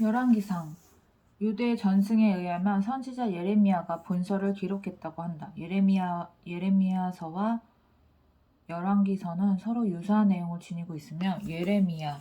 열왕기상 유대 전승에 의하면 선지자 예레미야가 본서를 기록했다고 한다. 예레미야서와 열왕기서는 서로 유사한 내용을 지니고 있으며 예레미야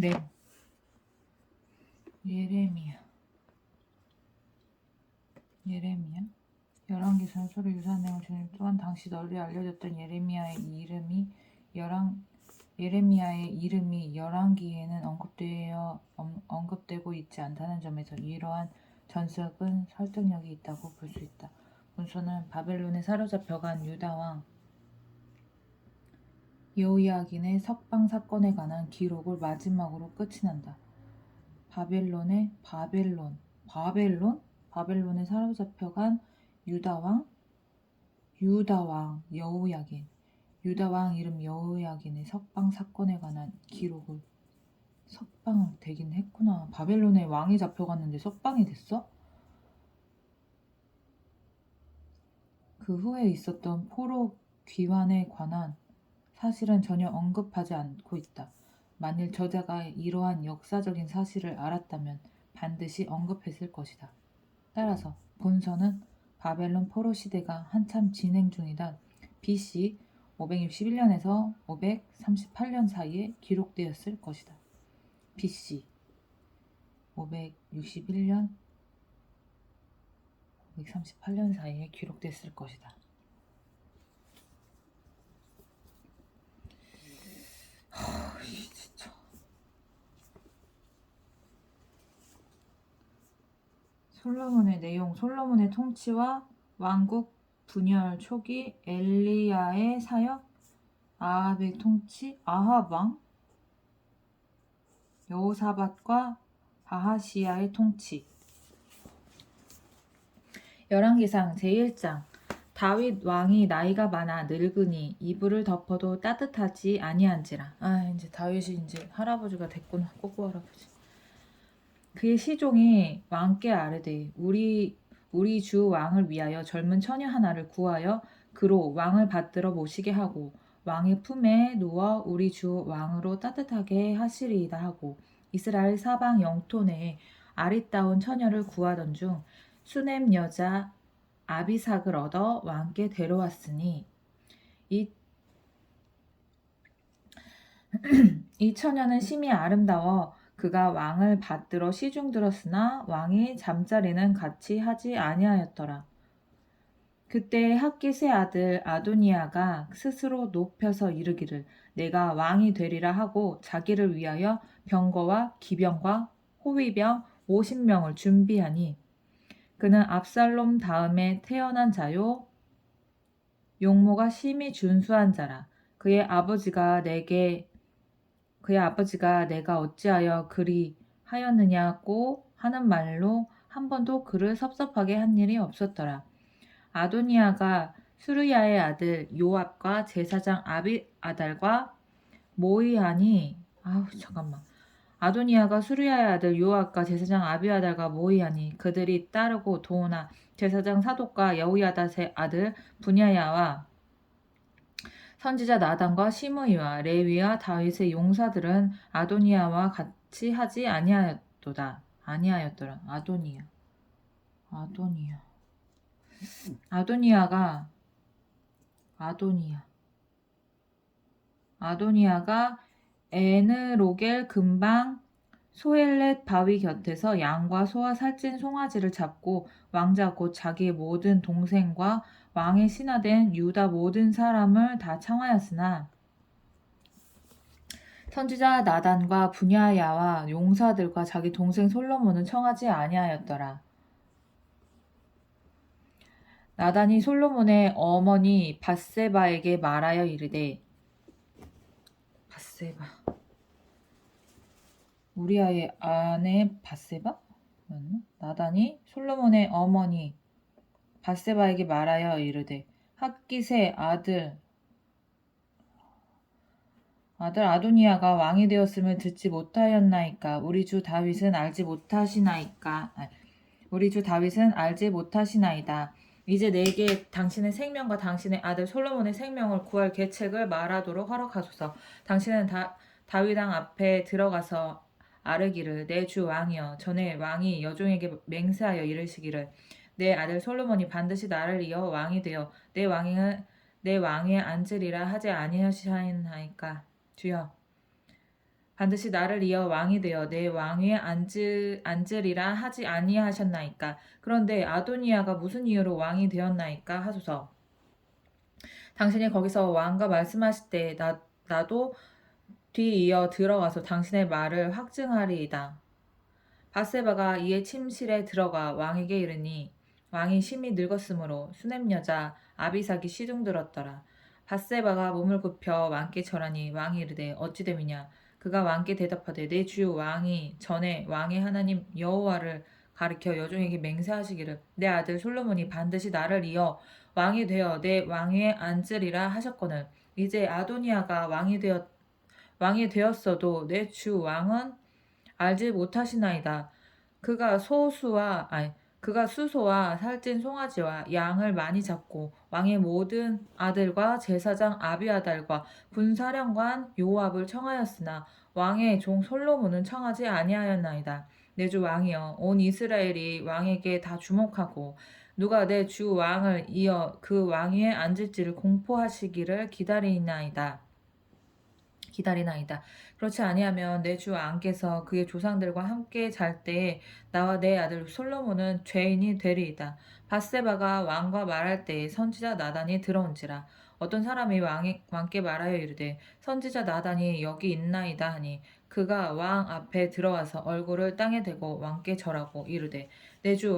네. 예레미야 열왕기서는 서로 유사한 내용을 지니고 또한 당시 널리 알려졌던 예레미야의 이름이 열왕기에는 언급되고 있지 않다는 점에서 이러한 전석은 설득력이 있다고 볼 수 있다. 본서는 바벨론에 사로잡혀간 유다왕 여호야긴의 석방 사건에 관한 기록을 마지막으로 끝이 난다. 바벨론에 사로잡혀간 유다왕 여호야긴 유다왕 이름 여호야긴의 석방 사건에 관한 기록을 석방 되긴 했구나. 바벨론에 왕이 잡혀갔는데 석방이 됐어? 그 후에 있었던 포로 귀환에 관한 사실은 전혀 언급하지 않고 있다. 만일 저자가 이러한 역사적인 사실을 알았다면 반드시 언급했을 것이다. 따라서 본서는 바벨론 포로 시대가 한참 진행 중이던 BC 561년에서 538년 사이에 기록되었을 것이다. BC 561년 538년 사이에 기록됐을 것이다. 진짜. 솔로몬의 내용, 솔로몬의 통치와 왕국 분열 초기, 엘리야의 사역, 아합의 통치, 아합 왕, 여호사밧과 아하시야의 통치. 열왕기상 제1장 다윗 왕이 나이가 많아 늙으니 이불을 덮어도 따뜻하지 아니한지라. 이제 다윗이 이제 할아버지가 됐구나. 꼬꼬 할아버지. 그의 시종이 왕께 아뢰되 우리 주 왕을 위하여 젊은 처녀 하나를 구하여 그로 왕을 받들어 모시게 하고 왕의 품에 누워 우리 주 왕으로 따뜻하게 하시리이다 하고 이스라엘 사방 영토 내에 아리따운 처녀를 구하던 중 수넴 여자 아비삭을 얻어 왕께 데려왔으니 이 처녀는 심히 아름다워 그가 왕을 받들어 시중들었으나 왕이 잠자리는 같이 하지 아니하였더라. 그때 학깃의 아들 아도니아가 스스로 높여서 이르기를 내가 왕이 되리라 하고 자기를 위하여 병거와 기병과 호위병 50명을 준비하니 그는 압살롬 다음에 태어난 자요 용모가 심히 준수한 자라. 그의 아버지가 내가 어찌하여 그리 하였느냐고 하는 말로 한 번도 그를 섭섭하게 한 일이 없었더라. 아도니아가 수르야의 아들 요압과 제사장 아비아달과 모이하니 아도니아가 수르야의 아들 요압과 제사장 아비아달과 모이하니 그들이 따르고 도우나 제사장 사독과 여호야다의 아들 분야야와 선지자 나단과 시므이와 레위와 다윗의 용사들은 아도니아와 같이 하지 아니하였더라. 아도니아가 에느로겔 근방 소엘렛 바위 곁에서 양과 소와 살찐 송아지를 잡고 왕자 곧 자기의 모든 동생과 왕의 신하된 유다 모든 사람을 다 청하였으나 선지자 나단과 분야야와 용사들과 자기 동생 솔로몬은 청하지 아니하였더라. 나단이 솔로몬의 어머니 밧세바에게 말하여 이르되 밧세바 우리아의 아내 밧세바? 맞나? 나단이 솔로몬의 어머니 밧세바에게 말하여 이르되 핫깃의 아들 아도니아가 왕이 되었음을 듣지 못하였나이까? 우리 주 다윗은 알지 못하시나이까? 우리 주 다윗은 알지 못하시나이다. 이제 내게 당신의 생명과 당신의 아들 솔로몬의 생명을 구할 계책을 말하도록 허락하소서. 당신은 다윗 왕 앞에 들어가서 아르기를 내 주 왕이여 전에 왕이 여종에게 맹세하여 이르시기를 내 아들 솔로몬이 반드시 나를 이어 왕이 되어 내 왕위에 앉으리라 하지 아니하시나이까? 주여 반드시 나를 이어 왕이 되어 내 왕위에 앉으리라 하지 아니하셨나이까? 그런데 아도니아가 무슨 이유로 왕이 되었나이까 하소서. 당신이 거기서 왕과 말씀하실 때 나도 뒤이어 들어가서 당신의 말을 확증하리이다. 밧세바가 이에 침실에 들어가 왕에게 이르니 왕이 심히 늙었으므로 수냄 여자 아비삭이 시중들었더라. 밧세바가 몸을 굽혀 왕께 절하니 왕이 이르되 어찌 됨이냐? 그가 왕께 대답하되 내 주 왕이 전에 왕의 하나님 여호와를 가리켜 여종에게 맹세하시기를 내 아들 솔로몬이 반드시 나를 이어 왕이 되어 내 왕위에 앉으리라 하셨거늘 이제 아도니아가 왕이 되었어도 내 주 왕은 알지 못하시나이다. 그가 수소와 살찐 송아지와 양을 많이 잡고 왕의 모든 아들과 제사장 아비아달과 군사령관 요압을 청하였으나 왕의 종 솔로몬은 청하지 아니하였나이다. 내 주 왕이여 온 이스라엘이 왕에게 다 주목하고 누가 내 주 왕을 이어 그 왕위에 앉을지를 공포하시기를 기다리나이다. 그렇지 아니하면 내 주 왕께서 그의 조상들과 함께 잘 때에 나와 내 아들 솔로몬은 죄인이 되리이다. 밧세바가 왕과 말할 때에 선지자 나단이 들어온지라. 어떤 사람이 왕께 말하여 이르되 선지자 나단이 여기 있나이다 하니 그가 왕 앞에 들어와서 얼굴을 땅에 대고 왕께 절하고 이르되 내 주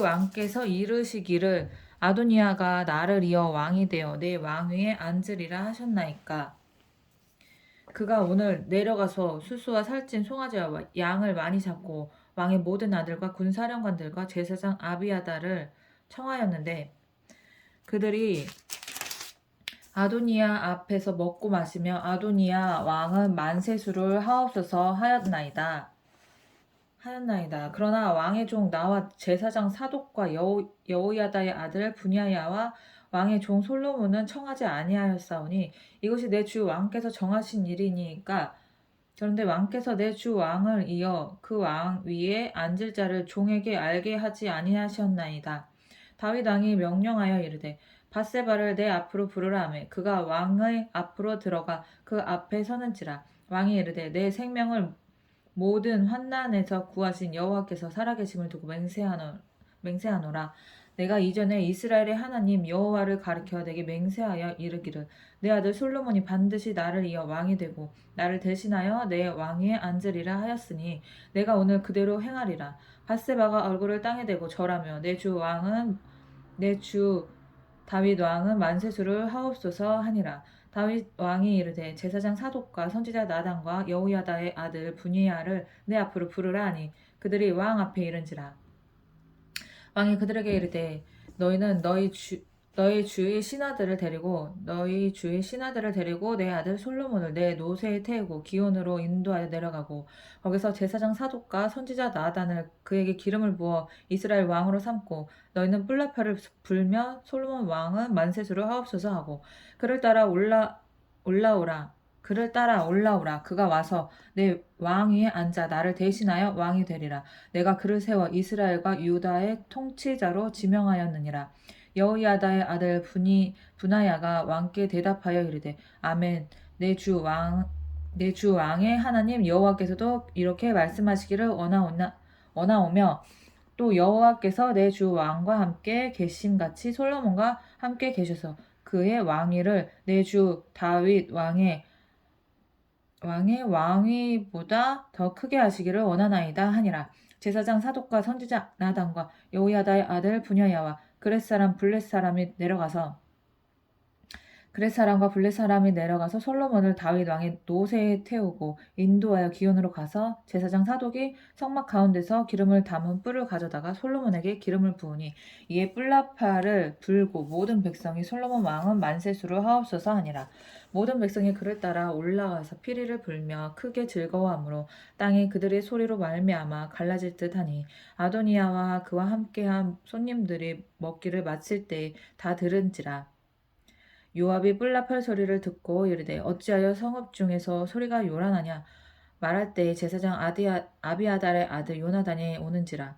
왕께서 이르시기를 아도니아가 나를 이어 왕이 되어 내 왕위에 앉으리라 하셨나이까? 그가 오늘 내려가서 수수와 살찐 송아지와 양을 많이 잡고 왕의 모든 아들과 군사령관들과 제사장 아비아달을 청하였는데 그들이 아도니아 앞에서 먹고 마시며 아도니아 왕은 만세수를 하옵소서 하였나이다. 그러나 왕의 종 나와 제사장 사독과 여호야다의 아들 분야야와 왕의 종 솔로몬은 청하지 아니하였사오니 이것이 내 주 왕께서 정하신 일이니까. 그런데 왕께서 내 주 왕을 이어 그 왕 위에 앉을 자를 종에게 알게 하지 아니하셨나이다. 다윗 왕이 명령하여 이르되 밧세바를 내 앞으로 부르라 하매 그가 왕의 앞으로 들어가 그 앞에 서는지라. 왕이 이르되 내 생명을 모든 환난에서 구하신 여호와께서 살아계심을 두고 맹세하노라. 내가 이전에 이스라엘의 하나님 여호와를 가리켜 내게 맹세하여 이르기를 내 아들 솔로몬이 반드시 나를 이어 왕이 되고 나를 대신하여 내 왕위에 앉으리라 하였으니 내가 오늘 그대로 행하리라. 밧세바가 얼굴을 땅에 대고 절하며 내 주 다윗 왕은 만세수를 하옵소서 하니라. 다윗 왕이 이르되 제사장 사독과 선지자 나단과 여호야다의 아들 분이야를 내 앞으로 부르라 하니 그들이 왕 앞에 이른지라. 왕이 그들에게 이르되 너희는 너희 주의 신하들을 데리고 내 아들 솔로몬을 내 노새에 태우고 기온으로 인도하여 내려가고 거기서 제사장 사독과 선지자 나단을 그에게 기름을 부어 이스라엘 왕으로 삼고 너희는 뿔라파를 불며 솔로몬 왕은 만세수를 하옵소서 하고 그를 따라 올라오라. 그가 와서 내 왕위에 앉아 나를 대신하여 왕이 되리라. 내가 그를 세워 이스라엘과 유다의 통치자로 지명하였느니라. 여호야다의 아들 분하야가 왕께 대답하여 이르되 아멘. 내 주 왕의 하나님 여호와께서도 이렇게 말씀하시기를 원하오며 또 여호와께서 내 주 왕과 함께 계심같이 솔로몬과 함께 계셔서 그의 왕위를 내 주 다윗 왕의 왕위보다 더 크게 하시기를 원하나이다 하니라. 제사장 사독과 선지자 나단과 여호야다의 아들 분야야와 그렛 사람 블렛 사람이 내려가서 그렛 사람과 블렛 사람이 내려가서 솔로몬을 다윗 왕의 노새에 태우고 인도하여 기온으로 가서 제사장 사독이 성막 가운데서 기름을 담은 뿔을 가져다가 솔로몬에게 기름을 부으니 이에 뿔나팔을 불고 모든 백성이 솔로몬 왕은 만세수를 하옵소서 하니라. 모든 백성이 그를 따라 올라와서 피리를 불며 크게 즐거워하므로 땅이 그들의 소리로 말미암아 갈라질 듯하니 아도니야와 그와 함께한 손님들이 먹기를 마칠 때에 다 들은지라. 요압이 뿔나팔 소리를 듣고 이르되 어찌하여 성읍 중에서 소리가 요란하냐 말할 때에 제사장 아비아달의 아들 요나단이 오는지라.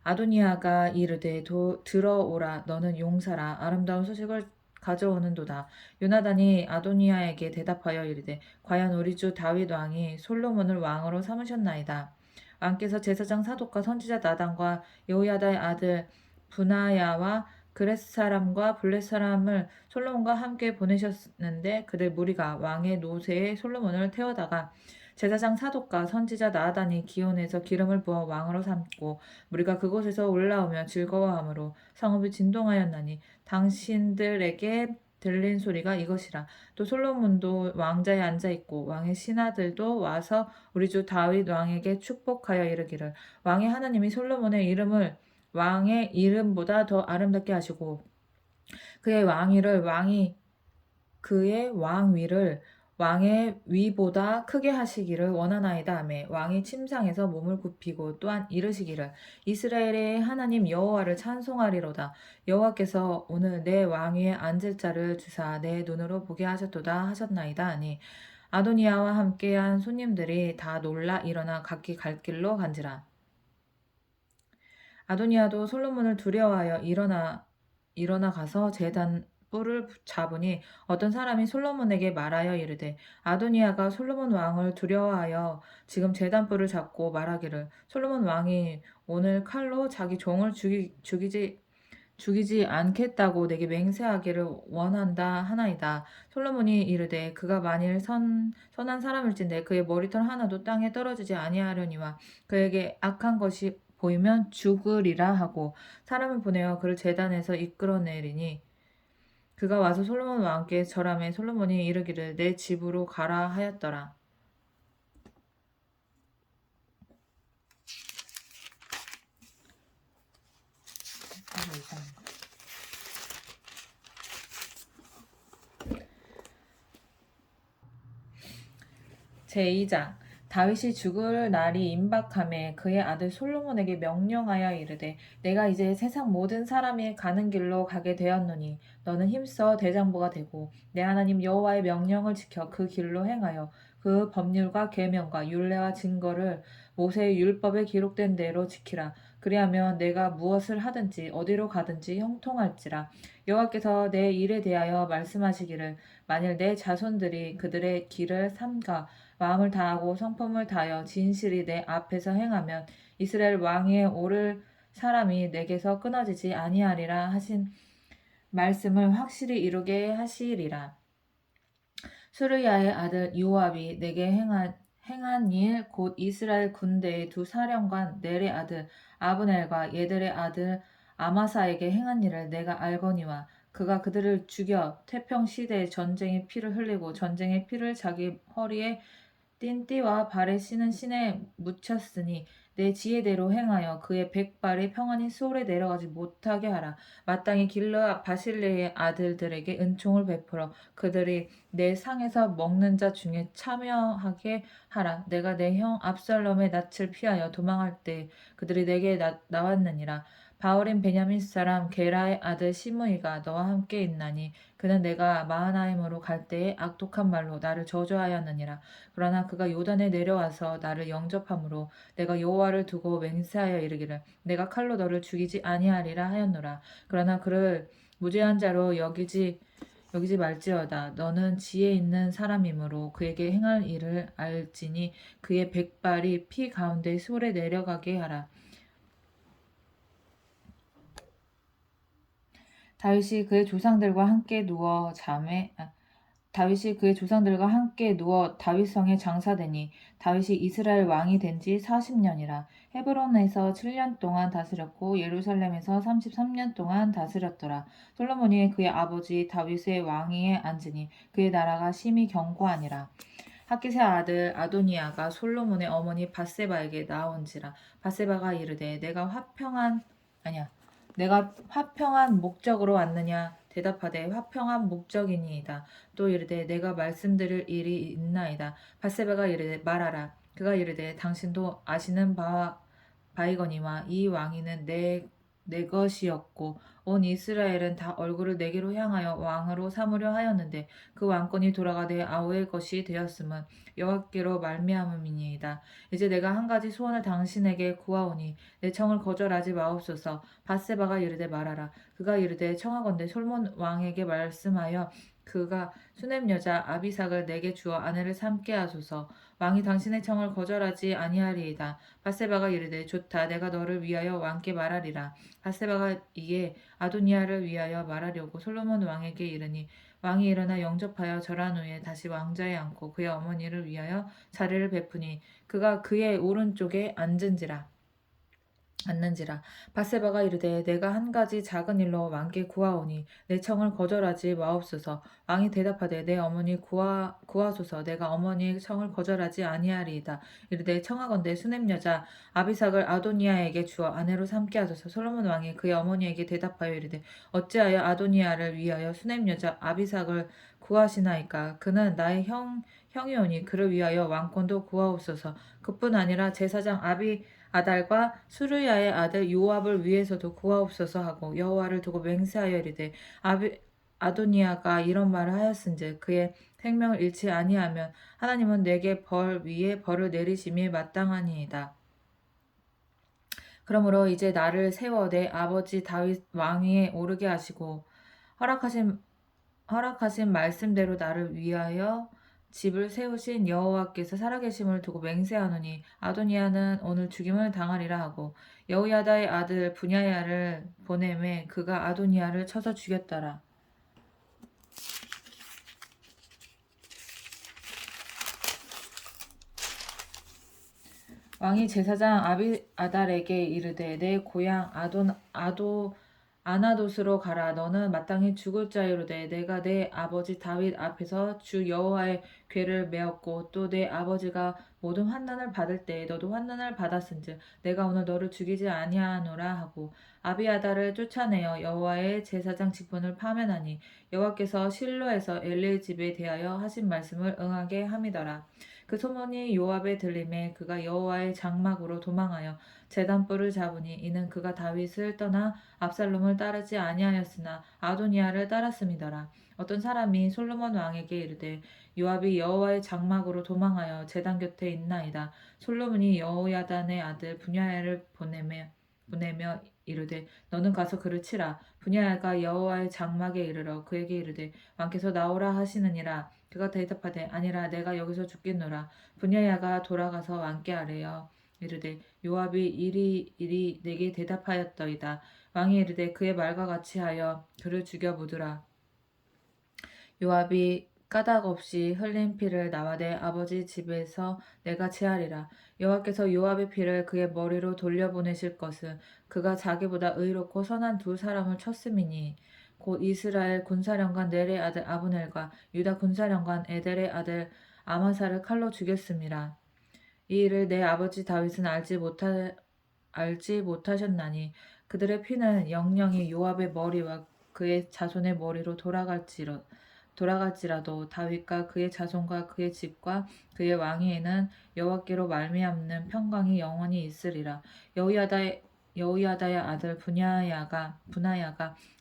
아도니아가 이르되 들어오라 너는 용사라 아름다운 소식을 가져오는도다. 요나단이 아도니아에게 대답하여 이르되 과연 우리 주 다윗 왕이 솔로몬을 왕으로 삼으셨나이다. 왕께서 제사장 사독과 선지자 나단과 여호야다의 아들 분하야와 그렛 사람과 블렛 사람을 솔로몬과 함께 보내셨는데 그들 무리가 왕의 노새에 솔로몬을 태워다가 제사장 사독과 선지자 나단이 기온에서 기름을 부어 왕으로 삼고 무리가 그곳에서 올라오며 즐거워하므로 성읍이 진동하였나니 당신들에게 들린 소리가 이것이라. 또 솔로몬도 왕자에 앉아 있고 왕의 신하들도 와서 우리 주 다윗 왕에게 축복하여 이르기를 왕의 하나님이 솔로몬의 이름을 왕의 이름보다 더 아름답게 하시고 그의 왕위를 왕의 위보다 크게 하시기를 원하나이다 하매 왕이 침상에서 몸을 굽히고 또한 이르시기를 이스라엘의 하나님 여호와를 찬송하리로다. 여호와께서 오늘 내 왕위에 앉을 자를 주사 내 눈으로 보게 하셨도다 하셨나이다 하니 아도니아와 함께한 손님들이 다 놀라 일어나 각기 갈 길로 간지라. 아도니아도 솔로몬을 두려워하여 일어나 가서 제단 뿔을 잡으니 어떤 사람이 솔로몬에게 말하여 이르되 아도니아가 솔로몬 왕을 두려워하여 지금 제단 뿔을 잡고 말하기를 솔로몬 왕이 오늘 칼로 자기 종을 죽이지 않겠다고 내게 맹세하기를 원한다 하나이다. 솔로몬이 이르되 그가 만일 선한 사람일진데 그의 머리털 하나도 땅에 떨어지지 아니하려니와 그에게 악한 것이 보이면 죽으리라 하고 사람을 보내어 그를 제단에서 이끌어내리니 그가 와서 솔로몬 왕께 절하매 솔로몬이 이르기를 내 집으로 가라 하였더라. 제2장 다윗이 죽을 날이 임박하매 그의 아들 솔로몬에게 명령하여 이르되 내가 이제 세상 모든 사람이 가는 길로 가게 되었노니 너는 힘써 대장부가 되고 내 하나님 여호와의 명령을 지켜 그 길로 행하여 그 법률과 계명과 율례와 증거를 모세의 율법에 기록된 대로 지키라. 그리하면 내가 무엇을 하든지 어디로 가든지 형통할지라. 여호와께서 내 일에 대하여 말씀하시기를 만일 내 자손들이 그들의 길을 삼가 마음을 다하고 성품을 다하여 진실이 내 앞에서 행하면 이스라엘 왕위에 오를 사람이 내게서 끊어지지 아니하리라 하신 말씀을 확실히 이루게 하시리라. 수르야의 아들 요압이 내게 행한 일 곧 이스라엘 군대의 두 사령관 넬의 아들 아브넬과 예들의 아들 아마사에게 행한 일을 내가 알거니와 그가 그들을 죽여 태평 시대에 전쟁의 피를 흘리고 전쟁의 피를 자기 허리에 띤 띠와 발에 신은 신에 묻혔으니 내 지혜대로 행하여 그의 백발이 평안히 소울에 내려가지 못하게 하라. 마땅히 길르앗 바실레의 아들들에게 은총을 베풀어 그들이 내 상에서 먹는 자 중에 참여하게 하라. 내가 내 형 압살롬의 낯을 피하여 도망할 때 그들이 내게 나왔느니라. 바울인 베냐민 사람 게라의 아들 시므이가 너와 함께 있나니 그는 내가 마하나임으로 갈 때에 악독한 말로 나를 저주하였느니라. 그러나 그가 요단에 내려와서 나를 영접함으로 내가 여호와를 두고 맹세하여 이르기를 내가 칼로 너를 죽이지 아니하리라 하였노라. 그러나 그를 무죄한 자로 여기지 말지어다. 너는 지혜 있는 사람이므로 그에게 행할 일을 알지니 그의 백발이 피 가운데 솔에 내려가게 하라. 다윗이 그의 조상들과 함께 누워 다윗이 그의 조상들과 함께 누워 다윗성에 장사되니 다윗이 이스라엘 왕이 된 지 40년이라. 헤브론에서 7년 동안 다스렸고 예루살렘에서 33년 동안 다스렸더라. 솔로몬이 그의 아버지 다윗의 왕위에 앉으니 그의 나라가 심히 견고하니라. 하깃의 아들 아도니아가 솔로몬의 어머니 밧세바에게 나온지라. 밧세바가 이르되 내가 화평한 목적으로 왔느냐? 대답하되 화평한 목적이니이다. 또 이르되 내가 말씀드릴 일이 있나이다. 밧세바가 이르되 말하라. 그가 이르되 당신도 아시는 바이거니와 이 왕위는 내 것이었고 온 이스라엘은 다 얼굴을 내게로 향하여 왕으로 삼으려 하였는데 그 왕권이 돌아가 내 아우의 것이 되었음은 여호와께로 말미암음이니이다. 이제 내가 한 가지 소원을 당신에게 구하오니 내 청을 거절하지 마옵소서. 밧세바가 이르되 말하라. 그가 이르되 청하건대 솔몬 왕에게 말씀하여 그가 수넴 여자 아비삭을 내게 주어 아내를 삼게 하소서. 왕이 당신의 청을 거절하지 아니하리이다. 밧세바가 이르되 좋다. 내가 너를 위하여 왕께 말하리라. 밧세바가 이에 아도니아를 위하여 말하려고 솔로몬 왕에게 이르니 왕이 일어나 영접하여 절한 후에 다시 왕좌에 앉고 그의 어머니를 위하여 자리를 베푸니 그가 그의 오른쪽에 앉는지라. 밧세바가 이르되 내가 한 가지 작은 일로 왕께 구하오니 내 청을 거절하지 마옵소서. 왕이 대답하되 내 어머니 구하소서. 내가 어머니의 청을 거절하지 아니하리이다. 이르되 청하건대 수넴 여자 아비삭을 아도니아에게 주어 아내로 삼게 하소서. 솔로몬 왕이 그의 어머니에게 대답하여 이르되 어찌하여 아도니아를 위하여 수넴 여자 아비삭을 구하시나이까? 그는 나의 형이오니 그를 위하여 왕권도 구하옵소서. 그뿐 아니라 제사장 아달과 수르야의 아들 요압을 위해서도 구하옵소서 하고 여호와를 두고 맹세하여 이르되 아도니아가 이런 말을 하였은즉 그의 생명을 잃지 아니하면 하나님은 내게 벌 위에 벌을 내리심이 마땅하니이다. 그러므로 이제 나를 세워 내 아버지 다윗 왕위에 오르게 하시고 허락하신 말씀대로 나를 위하여 집을 세우신 여호와께서 살아계심을 두고 맹세하노니 아도니아는 오늘 죽임을 당하리라 하고 여호야다의 아들 분야야를 보내매 그가 아도니아를 쳐서 죽였더라. 왕이 제사장 아비아달에게 이르되 내 고향 아나돗으로 가라. 너는 마땅히 죽을 자이로되 내가 내 아버지 다윗 앞에서 주 여호와의 궤를 메었고 또 내 아버지가 모든 환난을 받을 때에 너도 환난을 받았은즉 내가 오늘 너를 죽이지 아니하노라 하고 아비아달을 쫓아내어 여호와의 제사장 직분을 파면하니 여호와께서 실로에서 엘리의 집에 대하여 하신 말씀을 응하게 함이더라. 그 소문이 요압에 들림에 그가 여호와의 장막으로 도망하여 제단불을 잡으니 이는 그가 다윗을 떠나 압살롬을 따르지 아니하였으나 아도니아를 따랐음이더라. 어떤 사람이 솔로몬 왕에게 이르되 요압이 여호와의 장막으로 도망하여 제단 곁에 있나이다. 솔로몬이 여호야단의 아들 분야야를 보내며 이르되 너는 가서 그를 치라. 분야야가 여호와의 장막에 이르러 그에게 이르되 왕께서 나오라 하시느니라. 그가 대답하되 아니라 내가 여기서 죽겠노라. 분야야가 돌아가서 왕께 아뢰어 이르되 요압이 이리 내게 대답하였더이다. 왕이 이르되 그의 말과 같이 하여 그를 죽여 묻으라. 요압이 까닭 없이 흘린 피를 나와 내 아버지 집에서 내가 제하리라. 여호와께서 요압의 피를 그의 머리로 돌려보내실 것은 그가 자기보다 의롭고 선한 두 사람을 쳤음이니 곧 이스라엘 군사령관 넬의 아들 아브넬과 유다 군사령관 에델의 아들 아마사를 칼로 죽였음이라. 이 일을 내 아버지 다윗은 알지 못하셨나니 그들의 피는 영영이 요압의 머리와 그의 자손의 머리로 돌아갈지라도 다윗과 그의 자손과 그의 집과 그의 왕위에는 여호와께로 말미암는 평강이 영원히 있으리라. 여호야다의 아들 분하야가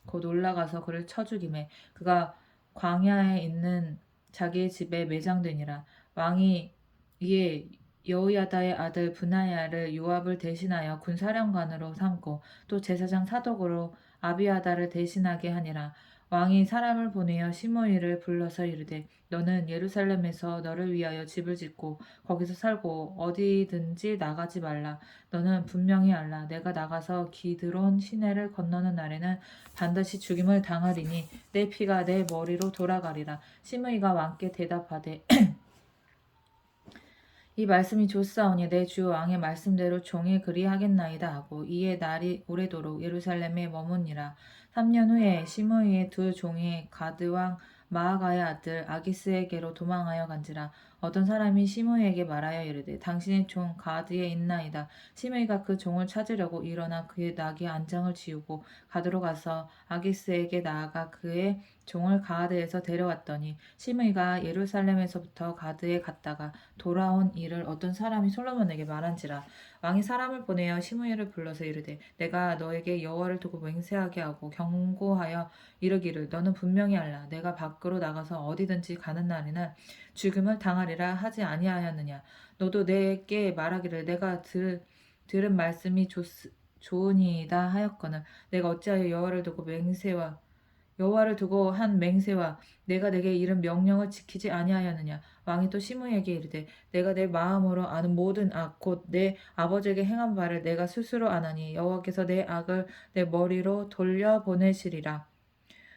곧 올라가서 그를 쳐 죽이매 그가 광야에 있는 자기의 집에 매장되니라. 왕이 이에 여호야다의 아들 분하야를 요압을 대신하여 군사령관으로 삼고 또 제사장 사독으로 아비아달을 대신하게 하니라. 왕이 사람을 보내어 시므이를 불러서 이르되 너는 예루살렘에서 너를 위하여 집을 짓고 거기서 살고 어디든지 나가지 말라. 너는 분명히 알라. 내가 나가서 기드론 시내를 건너는 날에는 반드시 죽임을 당하리니 내 피가 내 머리로 돌아가리라. 시므이가 왕께 대답하되 이 말씀이 좋사오니 내 주 왕의 말씀대로 종이 그리하겠나이다 하고 이에 날이 오래도록 예루살렘에 머무니라. 3년 후에 시므이의 두 종이 가드왕 마아가의 아들 아기스에게로 도망하여 간지라. 어떤 사람이 시므이에게 말하여 이르되 당신의 종 가드에 있나이다. 시므이가 그 종을 찾으려고 일어나 그의 나귀 안장을 지우고 가드로 가서 아기스에게 나아가 그의 종을 가드에서 데려왔더니 시므이가 예루살렘에서부터 가드에 갔다가 돌아온 일을 어떤 사람이 솔로몬에게 말한지라. 왕이 사람을 보내어 시므이를 불러서 이르되 내가 너에게 여호와를 두고 맹세하게 하고 경고하여 이르기를 너는 분명히 알라. 내가 밖으로 나가서 어디든지 가는 날에는 죽음을 당하리라 하지 아니하였느냐. 너도 내게 말하기를 내가 들은 말씀이 좋으니이다 하였거늘 내가 어찌하여 여호와를 두고 한 맹세와 내가 내게 이른 명령을 지키지 아니하였느냐. 왕이 또 시므이에게 이르되 내가 내 마음으로 아는 모든 악 곧 내 아버지에게 행한 바를 내가 스스로 아나니 여호와께서 내 악을 내 머리로 돌려보내시리라.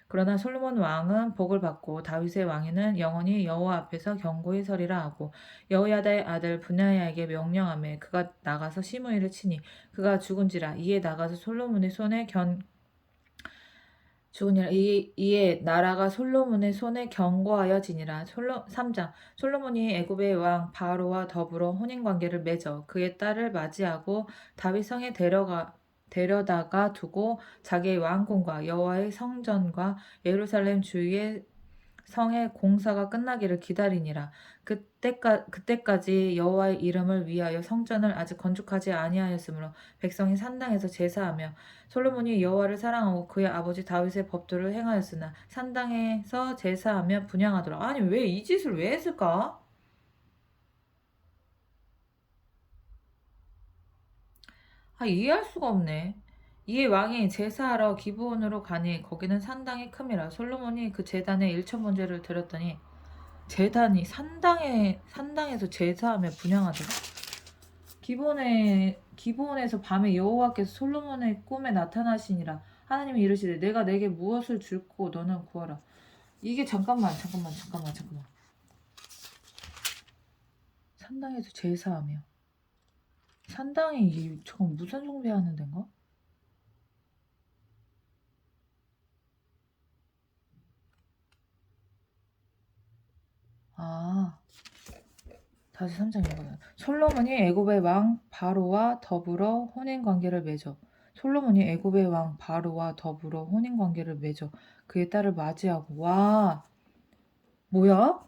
그러나 솔로몬 왕은 복을 받고 다윗의 왕위는 영원히 여호와 앞에서 견고히 서리라 하고 여호야다의 아들 분야야에게 명령하매 그가 나가서 시므이를 치니 그가 죽은지라. 이에 나가서 솔로몬의 손에 죽으니라. 이에 나라가 솔로몬의 손에 견고하여지니라. 3장 솔로몬이 애굽의 왕 바로와 더불어 혼인관계를 맺어 그의 딸을 맞이하고 다윗 성에 데려다가 두고 자기의 왕궁과 여호와의 성전과 예루살렘 주위의 성의 공사가 끝나기를 기다리니라. 그때까지 여호와의 이름을 위하여 성전을 아직 건축하지 아니하였으므로 백성이 산당에서 제사하며 솔로몬이 여호와를 사랑하고 그의 아버지 다윗의 법도를 행하였으나 산당에서 제사하며 분향하더라. 아니 왜 이 짓을 왜 했을까? 이해할 수가 없네. 이에 왕이 제사하러 기브온으로 가니 거기는 산당이 큼이라. 솔로몬이 그 제단에 일천번제를 드렸더니 제단이 산당에서 제사하며 분향하더라. 기브온에서 밤에 여호와께서 솔로몬의 꿈에 나타나시니라. 하나님이 이르시되 내가 내게 무엇을 줄고 너는 구하라. 이게 잠깐만. 산당에서 제사하며 산당이 이게 저건 무슨 숭배하는 데인가? 다시 3장 읽어요. 솔로몬이 애굽의 왕 바로와 더불어 혼인관계를 맺어 그의 딸을 맞이하고 와 뭐야?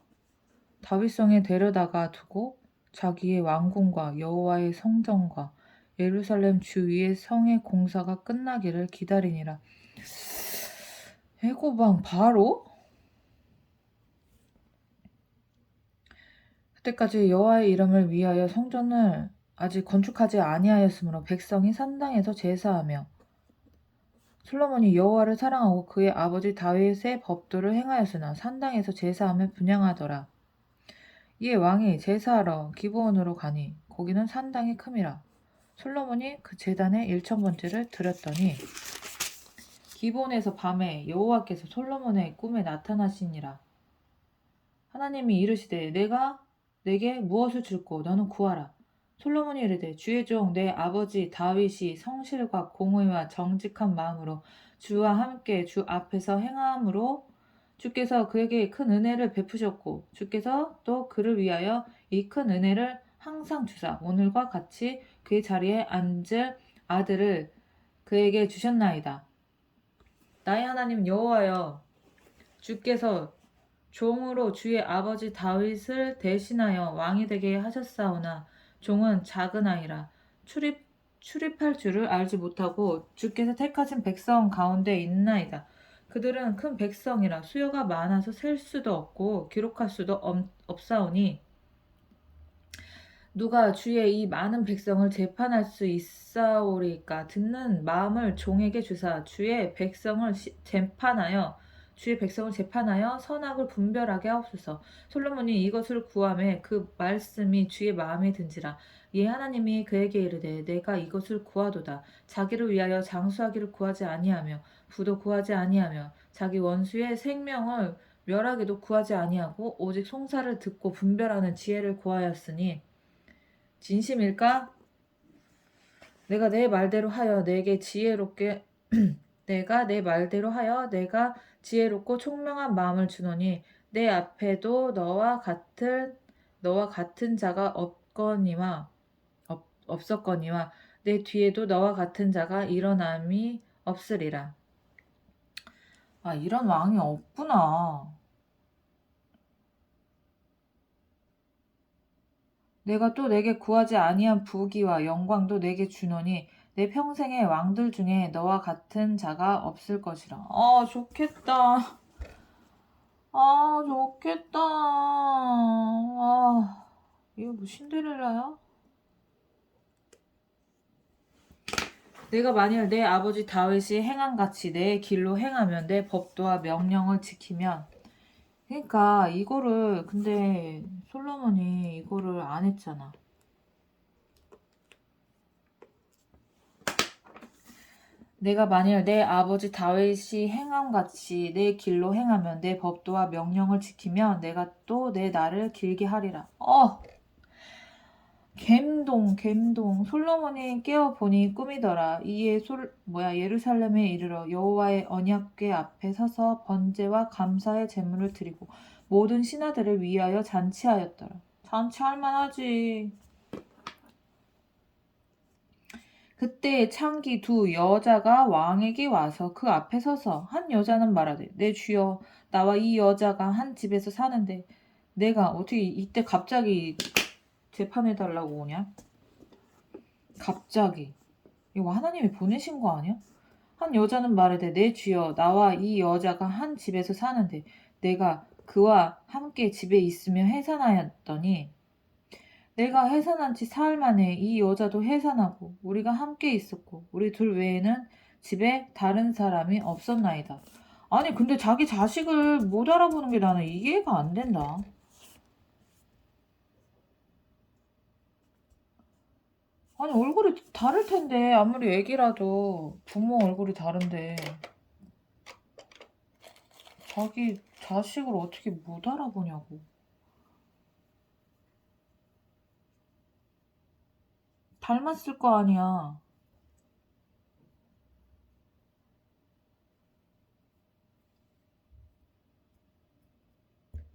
다윗성에 데려다가 두고 자기의 왕궁과 여호와의 성전과 예루살렘 주위의 성의 공사가 끝나기를 기다리니라. 애굽 왕 바로? 그때까지 여호와의 이름을 위하여 성전을 아직 건축하지 아니하였으므로 백성이 산당에서 제사하며 솔로몬이 여호와를 사랑하고 그의 아버지 다윗의 법도를 행하였으나 산당에서 제사하며 분향하더라. 이에 왕이 제사하러 기브온으로 가니 거기는 산당이 큼이라. 솔로몬이 그 제단에 일천번제를 드렸더니 기브온에서 밤에 여호와께서 솔로몬의 꿈에 나타나시니라. 하나님이 이르시되 내가 내게 무엇을 줄고 너는 구하라. 솔로몬이 이르되 주의 종 내 아버지 다윗이 성실과 공의와 정직한 마음으로 주와 함께 주 앞에서 행함으로 주께서 그에게 큰 은혜를 베푸셨고 주께서 또 그를 위하여 이 큰 은혜를 항상 주사 오늘과 같이 그의 자리에 앉을 아들을 그에게 주셨나이다. 나의 하나님 여호와여 주께서 종으로 주의 아버지 다윗을 대신하여 왕이 되게 하셨사오나 종은 작은 아이라 출입할 줄을 알지 못하고 주께서 택하신 백성 가운데 있나이다. 그들은 큰 백성이라 수요가 많아서 셀 수도 없고 기록할 수도 없사오니 누가 주의 이 많은 백성을 재판할 수 있사오리까. 듣는 마음을 종에게 주사 주의 백성을 재판하여 주의 백성을 재판하여 선악을 분별하게 하옵소서. 솔로몬이 이것을 구하매 그 말씀이 주의 마음에 든지라. 이에 하나님이 그에게 이르되 내가 이것을 구하도다. 자기를 위하여 장수하기를 구하지 아니하며 부도 구하지 아니하며 자기 원수의 생명을 멸하기도 구하지 아니하고 오직 송사를 듣고 분별하는 지혜를 구하였으니 진심일까? 내가 내 말대로 하여 내게 지혜롭게 내가 내 말대로 하여 내가 지혜롭고 총명한 마음을 주노니 내 앞에도 너와 같은 자가 없었거니와 내 뒤에도 너와 같은 자가 일어남이 없으리라. 아, 이런 왕이 없구나. 내가 또 내게 구하지 아니한 부귀와 영광도 내게 주노니 내 평생의 왕들 중에 너와 같은 자가 없을 것이라. 아, 좋겠다. 아, 좋겠다. 아, 이거 뭐 신데렐라야? 내가 만일 내 아버지 다윗이 행한 같이 내 길로 행하면 내 법도와 명령을 지키면 그러니까 이거를 근데 솔로몬이 이거를 안 했잖아. 내가 만일 내 아버지 다윗이 행함같이 내 길로 행하면 내 법도와 명령을 지키면 내가 또 내 날을 길게 하리라. 갬동. 솔로몬이 깨어보니 꿈이더라. 이에 예루살렘에 이르러 여호와의 언약궤 앞에 서서 번제와 감사의 제물을 드리고 모든 신하들을 위하여 잔치하였더라. 잔치할 만하지. 그때 창기 두 여자가 왕에게 와서 그 앞에 서서 한 여자는 말하되 내 주여 나와 이 여자가 한 집에서 사는데 내가 어떻게 이때 갑자기 재판해달라고 오냐? 갑자기 이거 하나님이 보내신 거 아니야? 한 여자는 말하되 내 주여 나와 이 여자가 한 집에서 사는데 내가 그와 함께 집에 있으며 해산하였더니 내가 해산한 지 사흘 만에 이 여자도 해산하고 우리가 함께 있었고 우리 둘 외에는 집에 다른 사람이 없었나이다. 아니 근데 자기 자식을 못 알아보는 게 나는 이해가 안 된다. 아니 얼굴이 다를 텐데 아무리 애기라도 부모 얼굴이 다른데 자기 자식을 어떻게 못 알아보냐고. 닮았을 거 아니야.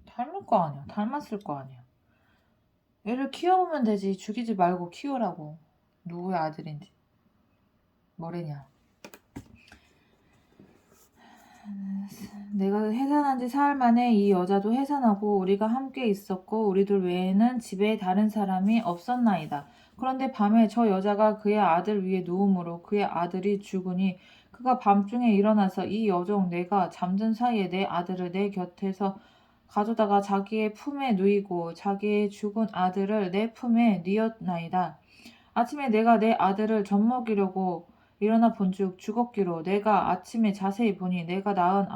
닮을 거 아니야. 닮았을 거 아니야. 애를 키워보면 되지. 죽이지 말고 키우라고. 누구의 아들인지. 뭐래냐. 내가 해산한 지 사흘 만에 이 여자도 해산하고 우리가 함께 있었고 우리들 외에는 집에 다른 사람이 없었나이다. 그런데 밤에 저 여자가 그의 아들 위에 누움으로 그의 아들이 죽으니 그가 밤중에 일어나서 이 여종 내가 잠든 사이에 내 아들을 내 곁에서 가져다가 자기의 품에 누이고 자기의 죽은 아들을 내 품에 뉘었나이다. 아침에 내가 내 아들을 젖먹이려고 일어나 본즉 죽었기로 내가 아침에 자세히 보니 내가 낳은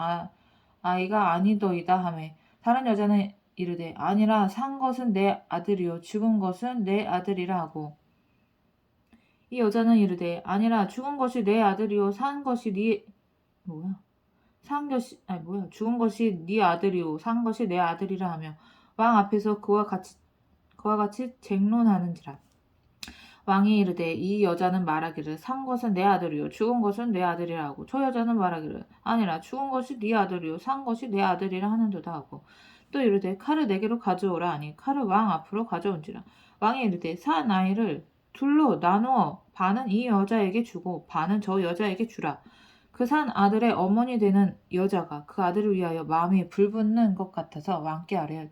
아이가 아니더이다 하매 다른 여자는 이르되 아니라 산 것은 내 아들이요 죽은 것은 내 아들이라 하고 이 여자는 이르되 아니라 죽은 것이 내 아들이요 산 것이 죽은 것이 네 아들이요 산 것이 내 아들이라 하며 왕 앞에서 그와 같이 쟁론하는지라. 왕이 이르되 이 여자는 말하기를 산 것은 내 아들이요 죽은 것은 내 아들이라 하고 저 여자는 말하기를 아니라 죽은 것이 네 아들이요 산 것이 내 아들이라 하는도다 하고 또 이르되 칼을 내게로 가져오라 하니 칼을 왕 앞으로 가져온지라. 왕이 이르되 산 아이를 둘로 나누어 반은 이 여자에게 주고 반은 저 여자에게 주라. 그 산 아들의 어머니 되는 여자가 그 아들을 위하여 마음이 불붙는 것 같아서 왕께 아뢰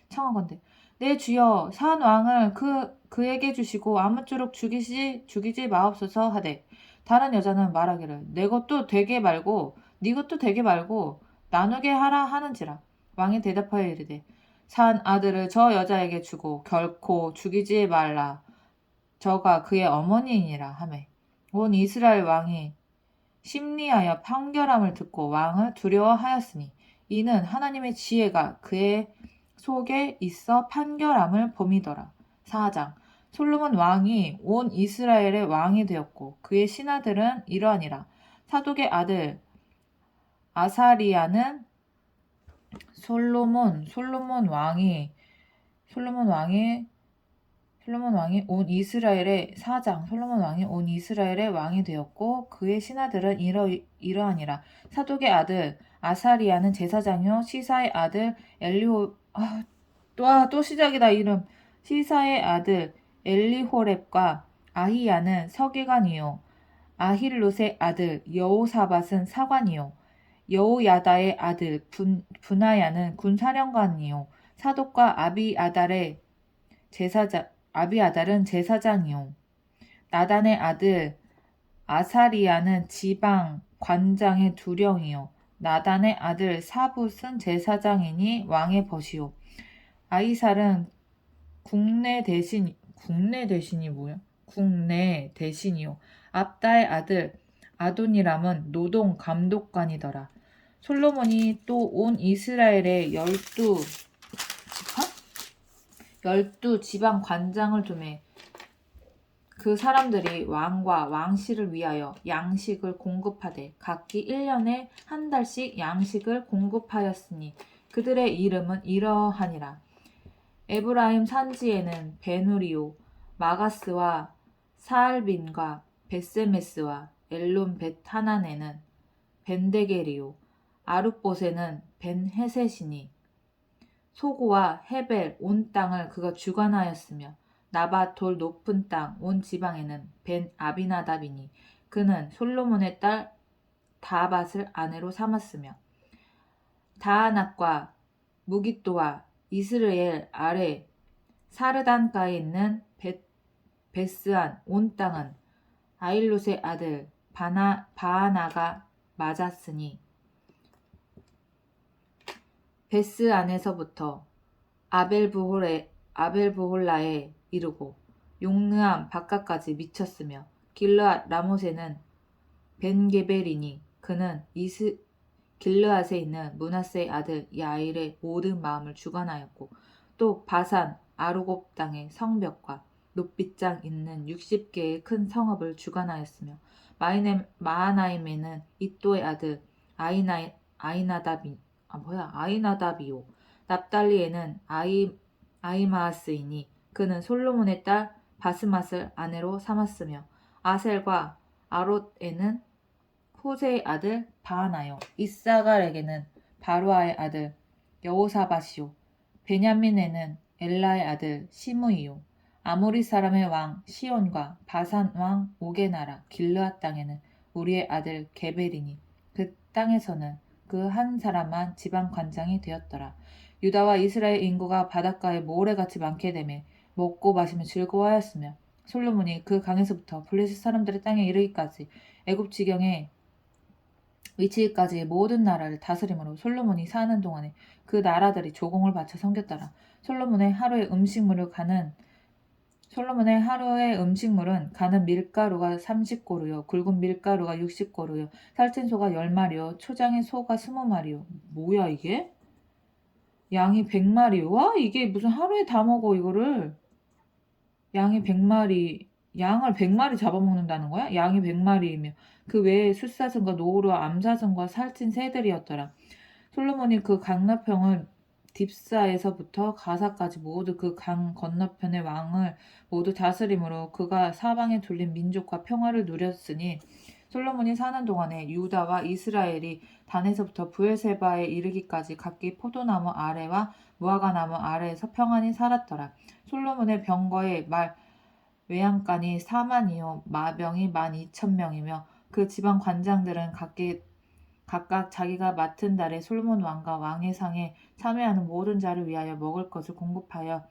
청하건대 내 주여 산 왕을 그에게 주시고 아무쪼록 죽이지 마옵소서 하되 다른 여자는 말하기를 내 것도 되게 말고 네 것도 되게 말고 나누게 하라 하는지라. 왕이 대답하여 이르되 산 아들을 저 여자에게 주고 결코 죽이지 말라 저가 그의 어머니이니라 하매 온 이스라엘 왕이 심리하여 판결함을 듣고 왕을 두려워하였으니 이는 하나님의 지혜가 그의 속에 있어 판결함을 범이더라. 4장 솔로몬 왕이 온 이스라엘의 왕이 되었고 그의 신하들은 이러하니라. 사독의 아들 아사리야는 솔로몬 왕이 온 이스라엘의 4장 솔로몬 왕이 온 이스라엘의 왕이 되었고 그의 신하들은 이러하니라. 사독의 아들 아사리야는 제사장이요 시사의 아들 또 시작이다 이름. 시사의 아들 엘리호렙과 아히야는 서기관이요 아힐롯의 아들 여호사밧은 사관이요 여호야다의 아들 분하야는 군사령관이요 사독과 아비아달은 제사장이요 나단의 아들 아사리야는 지방 관장의 두령이요 나단의 아들 사붓은 제사장이니 왕의 벗이요 아이살은 국내 대신이요 압다의 아들 아도니람은 노동 감독관이더라. 솔로몬이 또 온 이스라엘의 12 지방 관장을 두매 그 사람들이 왕과 왕실을 위하여 양식을 공급하되 각기 1년에 한 달씩 양식을 공급하였으니 그들의 이름은 이러하니라. 에브라임 산지에는 베누리요 마가스와 사알빈과 벳세메스와 엘론 벳하난에는 벤데게리요 아룻봇에는 벤헤셋이니 소고와 헤벨 온 땅을 그가 주관하였으며 나밧 돌 높은 땅 온 지방에는 벤 아비나답이니 그는 솔로몬의 딸 다밧을 아내로 삼았으며 다아낙과 무깃도와 이스라엘 아래 사르단가에 있는 베스안 온 땅은 아일롯의 아들 바하나가 맞았으니 베스안에서부터 아벨브홀라에 이르고 용르암 바깥까지 미쳤으며 길르앗 라못에는 벤게벨이니 그는 길르앗에 있는 므낫세의 아들 야일의 모든 마음을 주관하였고 또 바산 아르곱 땅의 성벽과 높빗장 있는 60개의 큰 성읍을 주관하였으며 마하나임에는 이또의 아들 아이나답이요 납달리에는 아이마아스이니 그는 솔로몬의 딸 바스맛을 아내로 삼았으며 아셀과 아롯에는 호세의 아들 바하나요 이사갈에게는 바루아의 아들 여호사밧이요 베냐민에는 엘라의 아들 시므이요 아모리 사람의 왕 시온과 바산 왕 오게 나라 길르앗 땅에는 우리의 아들 게벨이니 그 땅에서는 그 한 사람만 지방 관장이 되었더라. 유다와 이스라엘 인구가 바닷가에 모래같이 많게 되매 먹고 마시며 즐거워하였으며 솔로몬이 그 강에서부터 블레셋 사람들의 땅에 이르기까지 애굽 지경에 위치기까지의 모든 나라를 다스림으로 솔로몬이 사는 동안에 그 나라들이 조공을 바쳐 섬겼더라. 솔로몬의 하루의 음식물은 가는 밀가루가 30고루요 굵은 밀가루가 60고루요 살찐 소가 10마리요 초장의 소가 20마리요 뭐야 이게? 양이 100마리요? 와 이게 무슨 하루에 다 먹어 이거를. 양을 100마리 잡아먹는다는 거야? 양이 100마리이며 그 외에 숫사슴과 노루와 암사슴과 살찐 새들이었더라. 솔로몬이 그 강나평을 딥사에서부터 가사까지 모두 그 강 건너편의 왕을 모두 다스림으로 그가 사방에 둘린 민족과 평화를 누렸으니 솔로몬이 사는 동안에 유다와 이스라엘이 단에서부터 브엘세바에 이르기까지 각기 포도나무 아래와 무화과나무 아래에서 평안히 살았더라. 솔로몬의 병거의 말 외양간이 4만이요 마병이 12,000명이며 그 지방 관장들은 각각 자기가 맡은 달에 솔로몬 왕과 왕의 상에 참여하는 모든 자를 위하여 먹을 것을 공급하여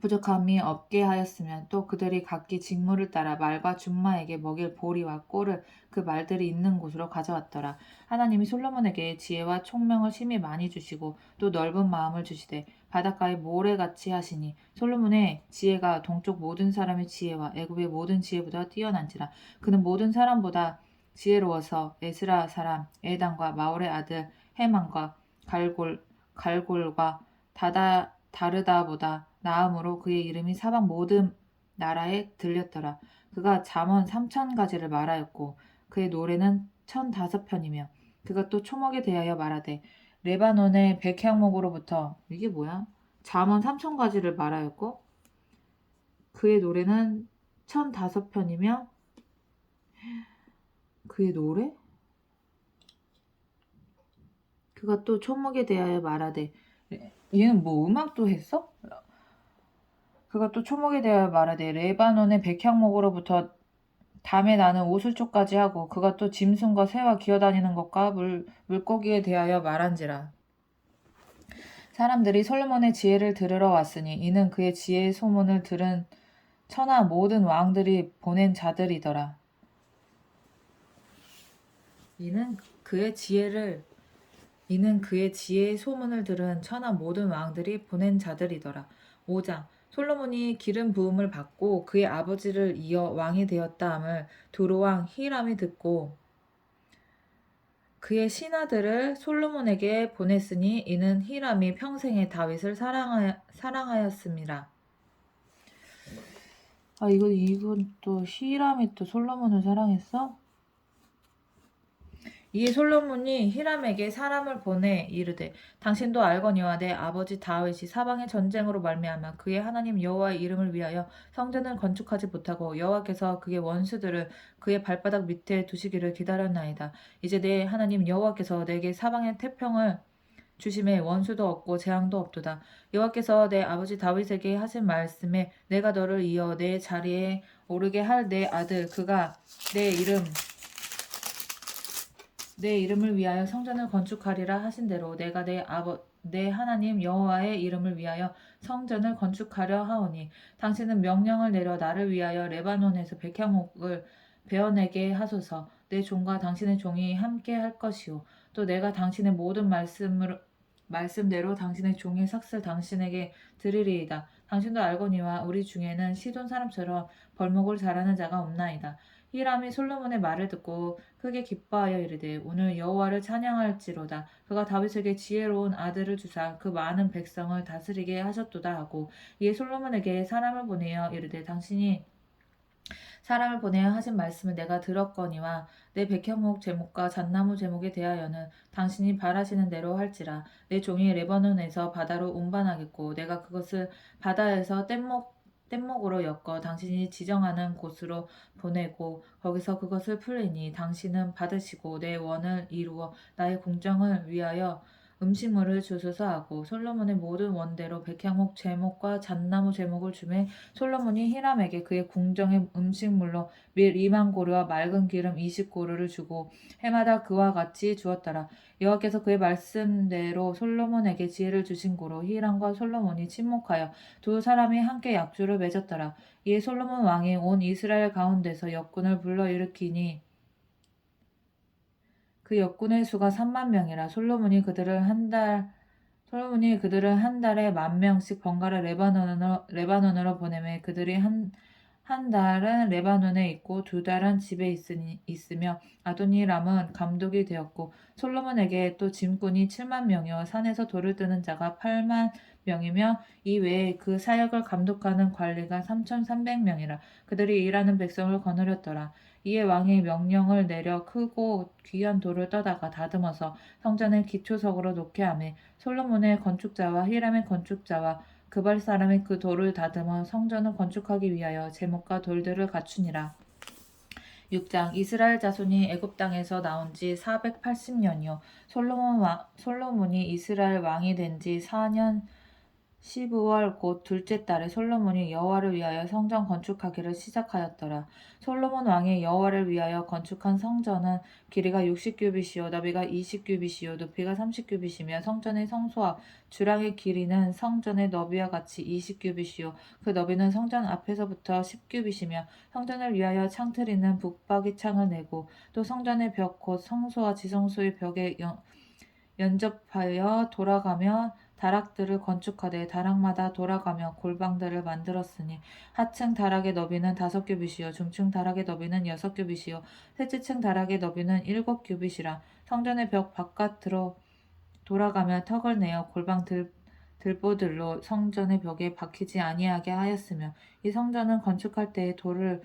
부족함이 없게 하였으며 또 그들이 각기 직무를 따라 말과 준마에게 먹일 보리와 꼴을 그 말들이 있는 곳으로 가져왔더라. 하나님이 솔로몬에게 지혜와 총명을 심히 많이 주시고 또 넓은 마음을 주시되 바닷가에 모래같이 하시니 솔로몬의 지혜가 동쪽 모든 사람의 지혜와 애굽의 모든 지혜보다 뛰어난지라. 그는 모든 사람보다 지혜로워서 에스라 사람 에단과 마올의 아들 헤만과 갈골과 다르다보다 나음으로 그의 이름이 사방 모든 나라에 들렸더라. 그가 잠언 3,000가지를 말하였고 그의 노래는 1,005편이며 그가 또 초목에 대하여 말하되 레바논의 백향목으로부터 이게 뭐야? 잠언 3,000가지를 말하였고 그의 노래는 1,005편이며 그의 노래? 그가 또 초목에 대하여 말하되 얘는 뭐 음악도 했어? 그가 또 초목에 대하여 말하되 레바논의 백향목으로부터 담에 나는 오슬초까지 하고 그가 또 짐승과 새와 기어다니는 것과 물고기에 대하여 말한지라. 사람들이 솔로몬의 지혜를 들으러 왔으니 이는 그의 지혜의 소문을 들은 천하 모든 왕들이 보낸 자들이더라. 이는 그의 지혜의 소문을 들은 천하 모든 왕들이 보낸 자들이더라. 5장 솔로몬이 기름 부음을 받고 그의 아버지를 이어 왕이 되었다 함을 두로왕 히람이 듣고 그의 신하들을 솔로몬에게 보냈으니 이는 히람이 평생에 다윗을 사랑하였음이라. 이건 또 히람이 또 솔로몬을 사랑했어? 이에 솔로몬이 히람에게 사람을 보내 이르되 당신도 알거니와 내 아버지 다윗이 사방의 전쟁으로 말미암아 그의 하나님 여호와의 이름을 위하여 성전을 건축하지 못하고 여호와께서 그의 원수들을 그의 발바닥 밑에 두시기를 기다렸나이다. 이제 내 하나님 여호와께서 내게 사방의 태평을 주심에 원수도 없고 재앙도 없도다. 여호와께서 내 아버지 다윗에게 하신 말씀에 내가 너를 이어 내 자리에 오르게 할 내 아들 그가 내 이름을 위하여 성전을 건축하리라 하신 대로 내가 내 하나님 여호와의 이름을 위하여 성전을 건축하려 하오니 당신은 명령을 내려 나를 위하여 레바논에서 백향목을 베어내게 하소서. 내 종과 당신의 종이 함께 할 것이요 또 내가 당신의 모든 말씀대로 당신의 종의 삭슬 당신에게 드리리이다. 당신도 알거니와 우리 중에는 시돈 사람처럼 벌목을 잘하는 자가 없나이다. 히람이 솔로몬의 말을 듣고 크게 기뻐하여 이르되 오늘 여호와를 찬양할지로다. 그가 다윗에게 지혜로운 아들을 주사 그 많은 백성을 다스리게 하셨도다 하고 이에 솔로몬에게 사람을 보내어 이르되 당신이 사람을 보내어 하신 말씀을 내가 들었거니와 내 백향목 제목과 잣나무 제목에 대하여는 당신이 바라시는 대로 할지라. 내 종이 레바논에서 바다로 운반하겠고 내가 그것을 바다에서 뗏목으로 엮어 당신이 지정하는 곳으로 보내고 거기서 그것을 풀리니 당신은 받으시고 내 원을 이루어 나의 궁정을 위하여 음식물을 주소서 하고 솔로몬의 모든 원대로 백향목 제목과 잣나무 제목을 주매 솔로몬이 히람에게 그의 궁정의 음식물로 밀 20,고르와 맑은 기름 20고르를 주고 해마다 그와 같이 주었더라. 여호와께서 그의 말씀대로 솔로몬에게 지혜를 주신 고로 히람과 솔로몬이 친목하여 두 사람이 함께 약주를 맺었더라. 이에 솔로몬 왕이 온 이스라엘 가운데서 역군을 불러일으키니 그 역군의 수가 30,000명이라. 솔로몬이 그들을 한 달에 10,000명씩 번갈아 레바논으로 보내매 그들이 한 달은 레바논에 있고 2달은 집에 있으며 아도니람은 감독이 되었고 솔로몬에게 또 짐꾼이 70,000명이요 산에서 돌을 뜨는 자가 80,000명이며 이 외에 그 사역을 감독하는 관리가 3,300명이라. 그들이 일하는 백성을 거느렸더라. 이에 왕이 명령을 내려 크고 귀한 돌을 떠다가 다듬어서 성전의 기초석으로 놓게 하매 솔로몬의 건축자와 히람의 건축자와 그발 사람이 그 돌을 다듬어 성전을 건축하기 위하여 제목과 돌들을 갖추니라. 6장 이스라엘 자손이 애굽 땅에서 나온 지 480년이요 솔로몬이 이스라엘 왕이 된 지 4년 12월 곧 둘째 달에 솔로몬이 여호와를 위하여 성전 건축하기를 시작하였더라. 솔로몬 왕이 여호와를 위하여 건축한 성전은 길이가 60규빗이요 너비가 20규빗이요 높이가 30규빗이며 성전의 성소 앞 주랑의 길이는 성전의 너비와 같이 20규빗이요 그 너비는 성전 앞에서부터 10규빗이며 성전을 위하여 창틀이는 북박이 창을 내고 또 성전의 벽 곧 성소와 지성소의 벽에 연접하여 돌아가며 다락들을 건축하되 다락마다 돌아가며 골방들을 만들었으니 하층 다락의 너비는 5규빗이요 중층 다락의 너비는 6규빗이요 셋째층 다락의 너비는 7규빗이라. 성전의 벽 바깥으로 돌아가며 턱을 내어 골방 들보들로 성전의 벽에 박히지 아니하게 하였으며 이 성전은 건축할 때에 돌을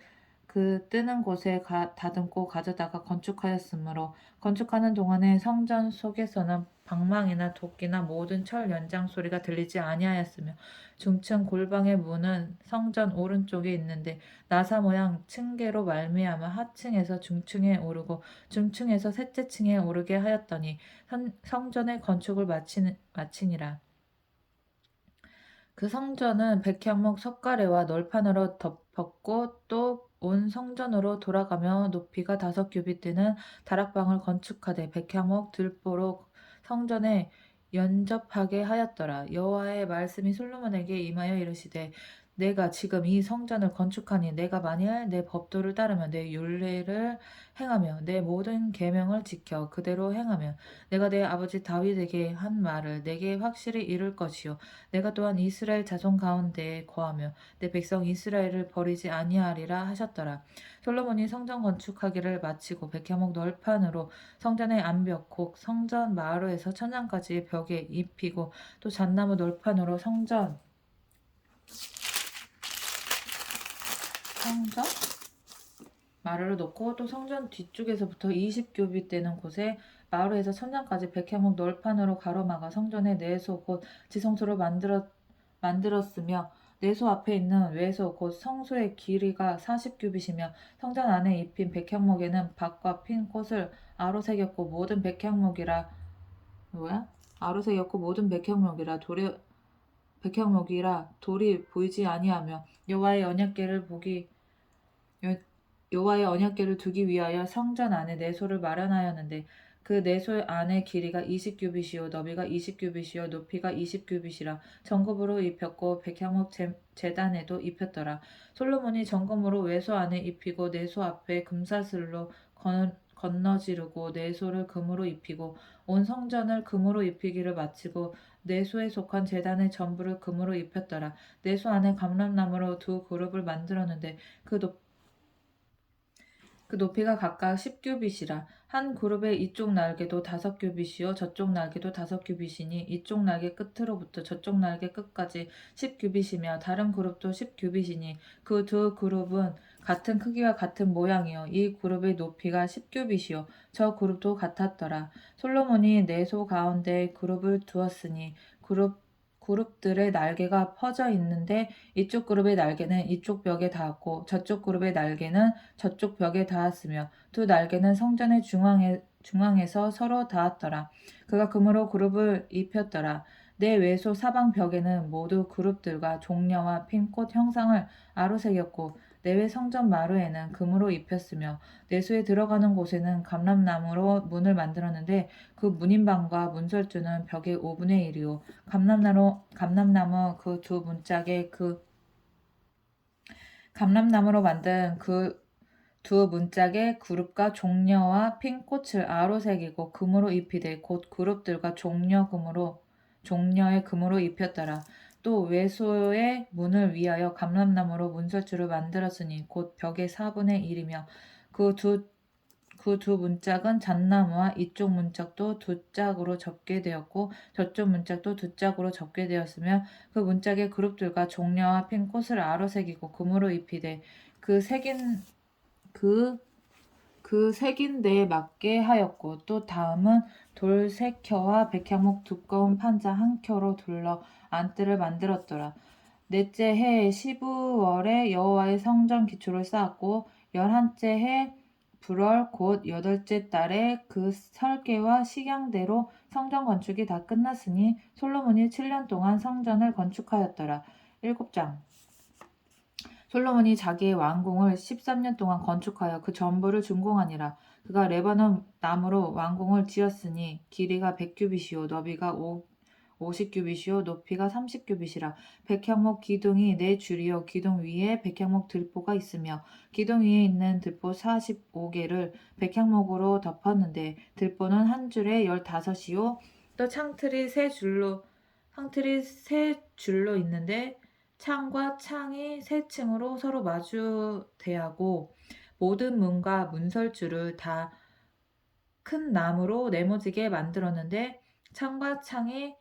그 뜨는 곳에 다듬고 가져다가 건축하였으므로 건축하는 동안에 성전 속에서는 방망이나 도끼나 모든 철 연장 소리가 들리지 아니하였으며 중층 골방의 문은 성전 오른쪽에 있는데 나사 모양 층계로 말미암아 하층에서 중층에 오르고 중층에서 셋째 층에 오르게 하였더니 성전의 건축을 마치니라. 그 성전은 백향목 석가래와 널판으로 덮었고 또 온 성전으로 돌아가며 높이가 5규빗 되는 다락방을 건축하되 백향목 들보로 성전에 연접하게 하였더라. 여호와의 말씀이 솔로몬에게 임하여 이르시되 내가 지금 이 성전을 건축하니 내가 만일 내 법도를 따르며 내 율례를 행하며 내 모든 계명을 지켜 그대로 행하면 내가 내 아버지 다윗에게 한 말을 내게 확실히 이룰 것이요 내가 또한 이스라엘 자손 가운데에 거하며 내 백성 이스라엘을 버리지 아니하리라 하셨더라. 솔로몬이 성전 건축하기를 마치고 백향목 널판으로 성전의 암벽 곧 성전 마루에서 천장까지 벽에 입히고 또 잣나무 널판으로 성전 마루를 놓고 또 성전 뒤쪽에서부터 20규빗 되는 곳에 마루에서 천장까지 백향목 널판으로 가로막아 성전의 내소 곧 지성소를 만들었으며 내소 앞에 있는 외소 곧 성소의 길이가 40규빗이며 성전 안에 입힌 백향목에는 밭과 핀 꽃을 아로새겼고 모든 백향목이라 돌이 보이지 아니하며 여호와의 언약궤를 두기 위하여 성전 안에 내소를 마련하였는데 그 내소 안의 길이가 20규빗이요 너비가 20규빗이요 높이가 20규빗이라 정금으로 입혔고 백향목 제단에도 입혔더라. 솔로몬이 정금으로 외소 안에 입히고 내소 앞에 금사슬로 건너지르고 내소를 금으로 입히고 온 성전을 금으로 입히기를 마치고 내소에 속한 제단의 전부를 금으로 입혔더라. 내소 안에 감람나무로 2그룹을 만들었는데 그 높이가 각각 10규빗이라. 한 그룹의 이쪽 날개도 5규빗이요 저쪽 날개도 5규빗이니 이쪽 날개 끝으로부터 저쪽 날개 끝까지 10규빗이며 다른 그룹도 10규빗이니 그 2그룹은 같은 크기와 같은 모양이요 이 그룹의 높이가 10규빗이요 저 그룹도 같았더라. 솔로몬이 내소 가운데 그룹을 두었으니 그룹들의 날개가 퍼져 있는데 이쪽 그룹의 날개는 이쪽 벽에 닿았고 저쪽 그룹의 날개는 저쪽 벽에 닿았으며 두 날개는 성전의 중앙에서 서로 닿았더라. 그가 금으로 그룹을 입혔더라. 내 외소 사방 벽에는 모두 그룹들과 종려와 핀 꽃 형상을 아로새겼고 내외 성전 마루에는 금으로 입혔으며 내소에 들어가는 곳에는 감람나무로 문을 만들었는데 그 문인방과 문설주는 벽의 5분의 1이요 감람나무 그 두 문짝에 감람나무로 만든 그 두 문짝에 그룹과 종려와 핀 꽃을 아로새기고 금으로 입히되 곧 그룹들과 종려의 금으로 입혔더라. 또 외소의 문을 위하여 감람나무로 문설주를 만들었으니 곧 벽의 4분의 1이며 그 두 문짝은 잣나무와 이쪽 문짝도 2짝으로 접게 되었고 저쪽 문짝도 2짝으로 접게 되었으며 그 문짝의 그룹들과 종려와 핀 꽃을 아로새기고 금으로 입히되 그 색인 데에 맞게 하였고 또 다음은 돌 3켜와 백향목 두꺼운 판자 1켜로 둘러 안뜰을 만들었더라. 넷째 해 12월에 여호와의 성전 기초를 쌓았고 11째 해 불월 곧 8째 달에 그 설계와 식양대로 성전 건축이 다 끝났으니 솔로몬이 7년 동안 성전을 건축하였더라. 7장 솔로몬이 자기의 왕궁을 13년 동안 건축하여 그 전부를 준공하니라. 그가 레바논 나무로 왕궁을 지었으니 길이가 100규빗이요 너비가 50규빗이요 높이가 30규빗이라. 백향목 기둥이 4줄이요 기둥 위에 백향목 들보가 있으며 기둥 위에 있는 들보 45개를 백향목으로 덮었는데 들보는 한 줄에 15이요 또 창틀이 3줄로 항틀이 세 줄로 있는데 창과 창이 세 층으로 서로 마주대하고 모든 문과 문설주를 다 큰 나무로 네모지게 만들었는데 창과 창이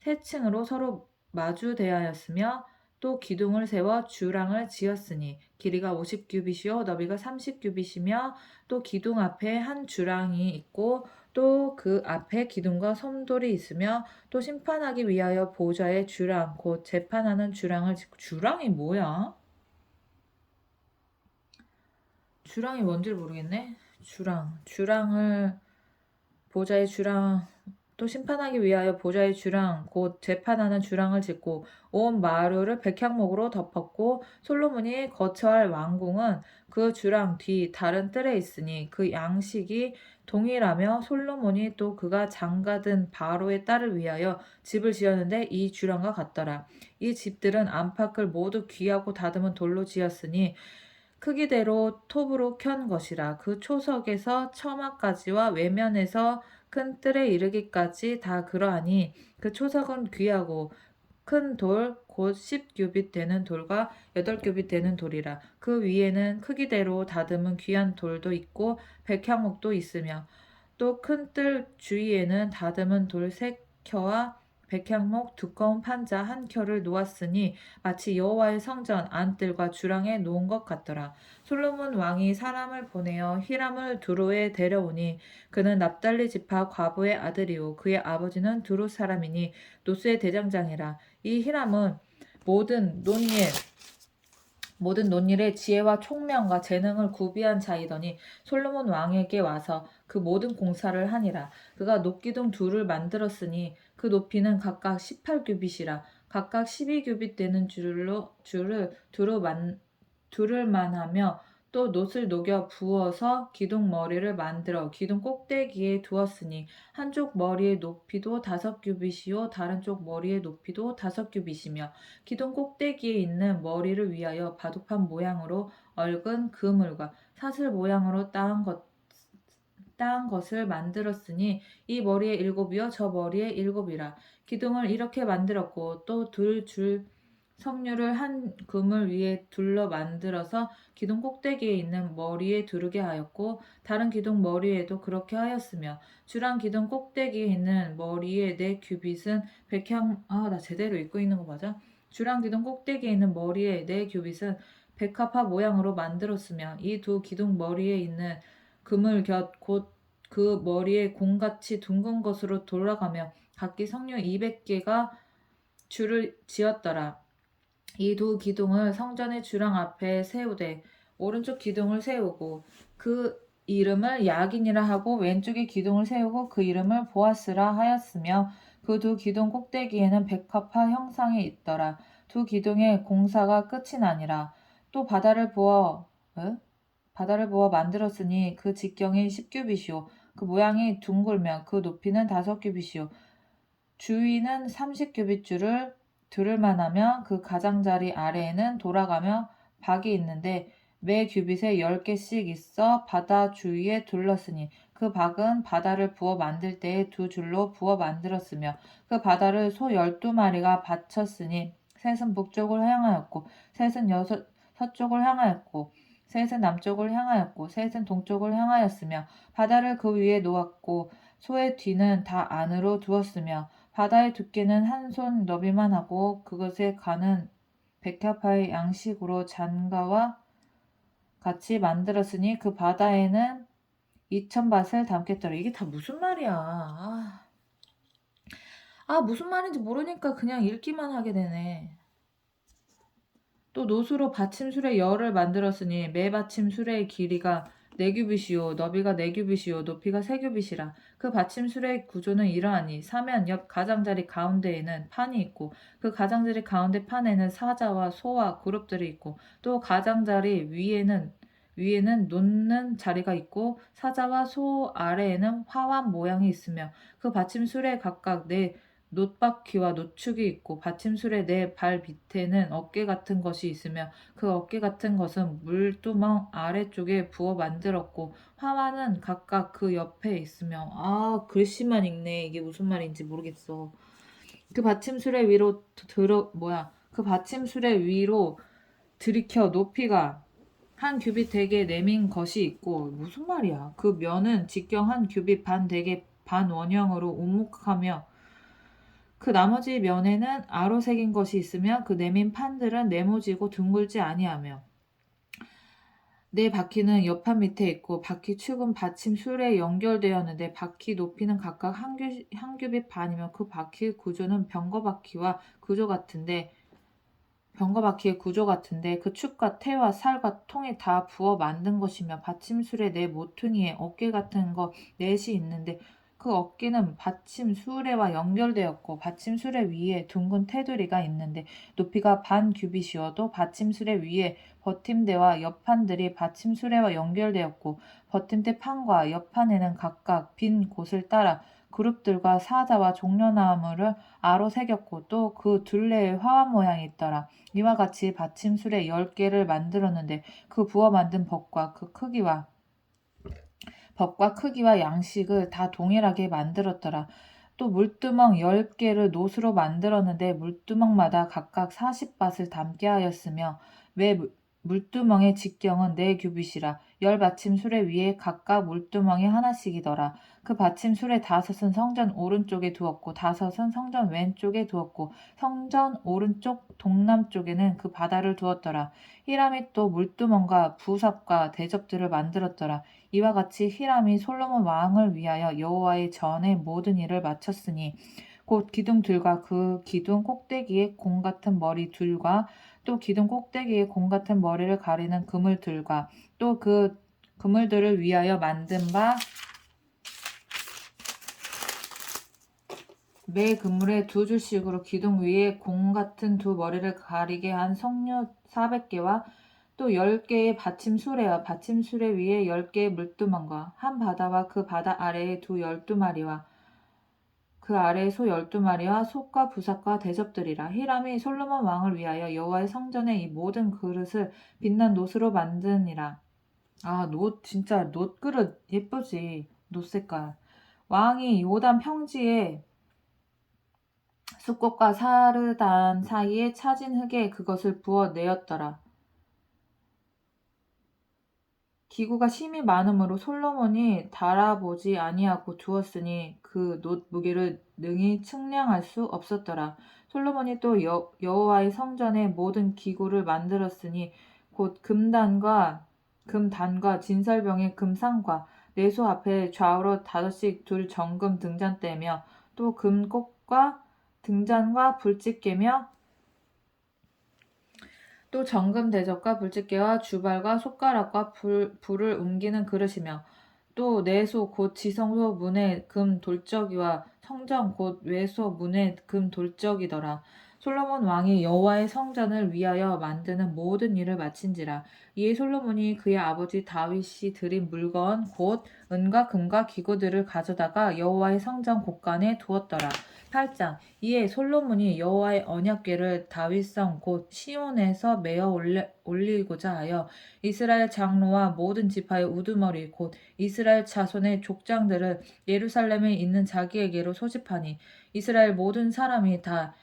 세 층으로 서로 마주대하였으며 또 기둥을 세워 주랑을 지었으니 길이가 50규빗이요 너비가 30규빗이며 또 기둥 앞에 한 주랑이 있고 또 그 앞에 기둥과 솜돌이 있으며 또 심판하기 위하여 보좌의 주랑 곧 재판하는 주랑을 짓고 주랑이 뭐야? 주랑이 뭔지 모르겠네. 주랑을 보좌의 주랑 또 심판하기 위하여 보좌의 주랑 곧 재판하는 주랑을 짓고 온 마루를 백향목으로 덮었고 솔로몬이 거처할 왕궁은 그 주랑 뒤 다른 뜰에 있으니 그 양식이 동일하며 솔로몬이 또 그가 장가든 바로의 딸을 위하여 집을 지었는데 이 주랑과 같더라. 이 집들은 안팎을 모두 귀하고 다듬은 돌로 지었으니 크기대로 톱으로 켠 것이라. 그 초석에서 처마까지와 외면에서 큰 뜰에 이르기까지 다 그러하니 그 초석은 귀하고 큰 돌 곧 10규빗 되는 돌과 8규빗 되는 돌이라. 그 위에는 크기대로 다듬은 귀한 돌도 있고 백향목도 있으며 또 큰 뜰 주위에는 다듬은 돌 3켜와 백향목 두꺼운 판자 1켜를 놓았으니 마치 여호와의 성전 안뜰과 주랑에 놓은 것 같더라. 솔로몬 왕이 사람을 보내어 히람을 두로에 데려오니 그는 납달리 지파 과부의 아들이요 그의 아버지는 두로 사람이니 노스의 대장장이라. 이 히람은 모든 논일에 지혜와 총명과 재능을 구비한 자이더니 솔로몬 왕에게 와서 그 모든 공사를 하니라. 그가 높기둥 둘을 만들었으니 그 높이는 각각 18규빗이라. 각각 12규빗 되는 줄을 두를 만하며 또 놋을 녹여 부어서 기둥 머리를 만들어 기둥 꼭대기에 두었으니 한쪽 머리의 높이도 5규빗이요 다른 쪽 머리의 높이도 5규빗이며 기둥 꼭대기에 있는 머리를 위하여 바둑판 모양으로 얽은 그물과 사슬 모양으로 따은 것을 만들었으니 이 머리에 7이요 저 머리에 7이라. 기둥을 이렇게 만들었고 또 둘 줄 석류를 한 그물 위에 둘러 만들어서 기둥 꼭대기에 있는 머리에 두르게 하였고 다른 기둥 머리에도 그렇게 하였으며 주랑 기둥 꼭대기에 있는 머리에 4규빗은 나 제대로 읽고 있는 거 맞아? 주랑 기둥 꼭대기에 있는 머리에 4규빗은 백합화 모양으로 만들었으며 이 두 기둥 머리에 있는 그물 곁 곧 그 머리에 공같이 둥근 것으로 돌아가며 각기 석류 200개가 줄을 지었더라. 이 두 기둥을 성전의 주랑 앞에 세우되 오른쪽 기둥을 세우고 그 이름을 야긴이라 하고 왼쪽의 기둥을 세우고 그 이름을 보아스라 하였으며 그 두 기둥 꼭대기에는 백합화 형상이 있더라. 두 기둥의 공사가 끝이 나니라. 또 바다를 부어 만들었으니 그 직경이 10규빗이요 그 모양이 둥글며 그 높이는 5규빗이요 주위는 30규빗 줄을 두를만하며 그 가장자리 아래에는 돌아가며 박이 있는데 매 규빗에 10개씩 있어 바다 주위에 둘렀으니 그 박은 바다를 부어 만들 때에 2줄로 부어 만들었으며 그 바다를 소 12마리가 받쳤으니 셋은 북쪽을 향하였고 셋은 서쪽을 향하였고 셋은 남쪽을 향하였고 셋은 동쪽을 향하였으며 바다를 그 위에 놓았고 소의 뒤는 다 안으로 두었으며 바다의 두께는 한 손 너비만 하고 그것에 가는 백합화의 양식으로 잔가와 같이 만들었으니 그 바다에는 2000밭을 담겠더라. 이게 다 무슨 말이야. 무슨 말인지 모르니까 그냥 읽기만 하게 되네. 또 노수로 받침술의 열을 만들었으니 매 받침술의 길이가 4규빗이요 너비가 4규빗이요 높이가 3규빗이라. 그 받침술의 구조는 이러하니 사면 옆 가장자리 가운데에는 판이 있고 그 가장자리 가운데 판에는 사자와 소와 그룹들이 있고 또 가장자리 위에는 놓는 자리가 있고 사자와 소 아래에는 화환 모양이 있으며 그 받침술에 각각 놋바퀴와 노축이 있고 받침술의 4발 밑에는 어깨 같은 것이 있으며 그 어깨 같은 것은 물두멍 아래쪽에 부어 만들었고 화환은 각각 그 옆에 있으며 글씨만 읽네. 이게 무슨 말인지 모르겠어. 그 받침술의 위로 그 받침술의 위로 들이켜 높이가 한 규빗 되게 내민 것이 있고, 무슨 말이야? 그 면은 직경 한 규빗 반 되게 반 원형으로 우묵하며 그 나머지 면에는 아로 새긴 것이 있으며 그 내민 판들은 네모지고 둥글지 아니하며 네 바퀴는 옆판 밑에 있고 바퀴 축은 받침 술에 연결되었는데 바퀴 높이는 각각 한 규빗 반이며 그 바퀴의 구조는 병거 바퀴의 구조 같은데 그 축과 태와 살과 통이 다 부어 만든 것이며 받침술의 네 모퉁이에 어깨 같은 거 넷이 있는데 그 어깨는 받침수레와 연결되었고 받침수레 위에 둥근 테두리가 있는데 높이가 반 규빗이어도 받침수레 위에 버팀대와 옆판들이 받침수레와 연결되었고 버팀대 판과 옆판에는 각각 빈 곳을 따라 그룹들과 사자와 종려나무를 아로 새겼고 또 그 둘레에 화환 모양이 있더라. 이와 같이 받침술에 10개를 만들었는데 그 부어 만든 법과 크기와 양식을 다 동일하게 만들었더라. 또 물두멍 10개를 놋으로 만들었는데 물두멍마다 각각 40밭을 담게 하였으며 매 물두멍의 직경은 4규빗이라 10받침술에 위에 각각 물두멍이 하나씩이더라. 그 받침술에 5은 성전 오른쪽에 두었고 5은 성전 왼쪽에 두었고 성전 오른쪽 동남쪽에는 그 바다를 두었더라. 히람이 또 물두멍과 부삽과 대접들을 만들었더라. 이와 같이 히람이 솔로몬 왕을 위하여 여호와의 전에 모든 일을 마쳤으니 곧 기둥들과 그 기둥 꼭대기에 공 같은 머리 둘과 또 기둥 꼭대기에 공 같은 머리를 가리는 그물들과 또 그 그물들을 위하여 만든 바 매 그물에 2줄씩으로 기둥 위에 공 같은 두 머리를 가리게 한 석류 400개와 또 10개의 받침수레와 받침수레 위에 10개의 물두멍과 한 바다와 그 바다 아래에 두 12마리와 그 아래에 소 12마리와 솥과 부삭과 대접들이라. 히람이 솔로몬 왕을 위하여 여호와의 성전에 이 모든 그릇을 빛난 놋으로 만드니라. 아, 진짜 놋 그릇 예쁘지. 놋 색깔. 왕이 요단 평지에 숫꽃과 사르단 사이에 차진 흙에 그것을 부어 내었더라. 기구가 심히 많으므로 솔로몬이 달아보지 아니하고 두었으니 그 놋 무게를 능히 측량할 수 없었더라. 솔로몬이 또 여호와의 성전의 모든 기구를 만들었으니 곧 금단과 진설병의 금상과 내소 앞에 좌우로 5씩 둘 정금 등잔대며 또 금꽃과 등잔과 불집게며 또 정금 대접과 불집게와 주발과 숟가락과 불을 옮기는 그릇이며 또 내소 곧 지성소 문의 금 돌적이와 성전 곧 외소 문의 금 돌적이더라. 솔로몬 왕이 여호와의 성전을 위하여 만드는 모든 일을 마친지라. 이에 솔로몬이 그의 아버지 다윗이 드린 물건 곧 은과 금과 기구들을 가져다가 여호와의 성전 곳간에 두었더라. 8장 이에 솔로몬이 여호와의 언약궤를 다윗성 곧 시온에서 메어 올리고자 하여 이스라엘 장로와 모든 지파의 우두머리 곧 이스라엘 자손의 족장들을 예루살렘에 있는 자기에게로 소집하니 이스라엘 모든 사람이 다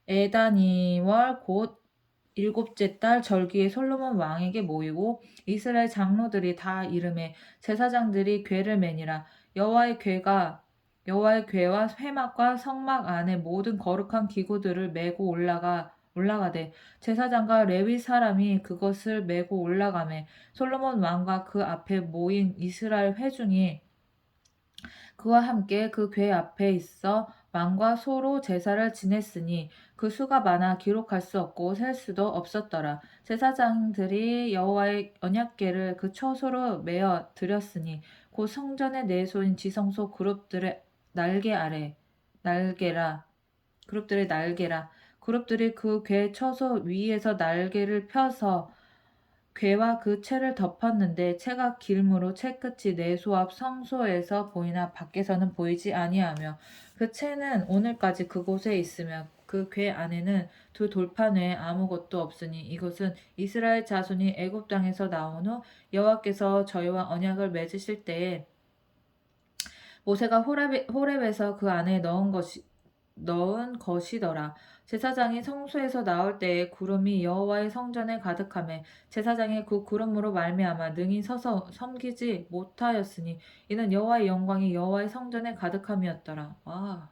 에다니월 곧 7째 달 절기에 솔로몬 왕에게 모이고 이스라엘 장로들이 다 이름에 제사장들이 궤를 매니라. 여호와의 궤와 회막과 성막 안에 모든 거룩한 기구들을 메고 올라가되 제사장과 레위 사람이 그것을 메고 올라가매 솔로몬 왕과 그 앞에 모인 이스라엘 회중이 그와 함께 그 궤 앞에 있어 왕과 소로 제사를 지냈으니 그 수가 많아 기록할 수 없고 셀 수도 없었더라. 제사장들이 여호와의 언약궤를 그 처소로 메어 드렸으니 곧 성전의 내소인 지성소 그룹들의 날개라. 그룹들이 그 궤 처소 위에서 날개를 펴서 궤와 그 채를 덮었는데 채가 길므로 채끝이 내소 앞 성소에서 보이나 밖에서는 보이지 아니하며 그 채는 오늘까지 그곳에 있으며 그 궤 안에는 두 돌판 외에 아무것도 없으니 이것은 이스라엘 자손이 애굽 땅에서 나온 후 여호와께서 저희와 언약을 맺으실 때에 모세가 호렙에서 그 안에 넣은 넣은 것이더라. 제사장이 성소에서 나올 때에 구름이 여호와의 성전에 가득하매 제사장이 그 구름으로 말미암아 능히 서서 섬기지 못하였으니 이는 여호와의 영광이 여호와의 성전에 가득함이었더라. 와.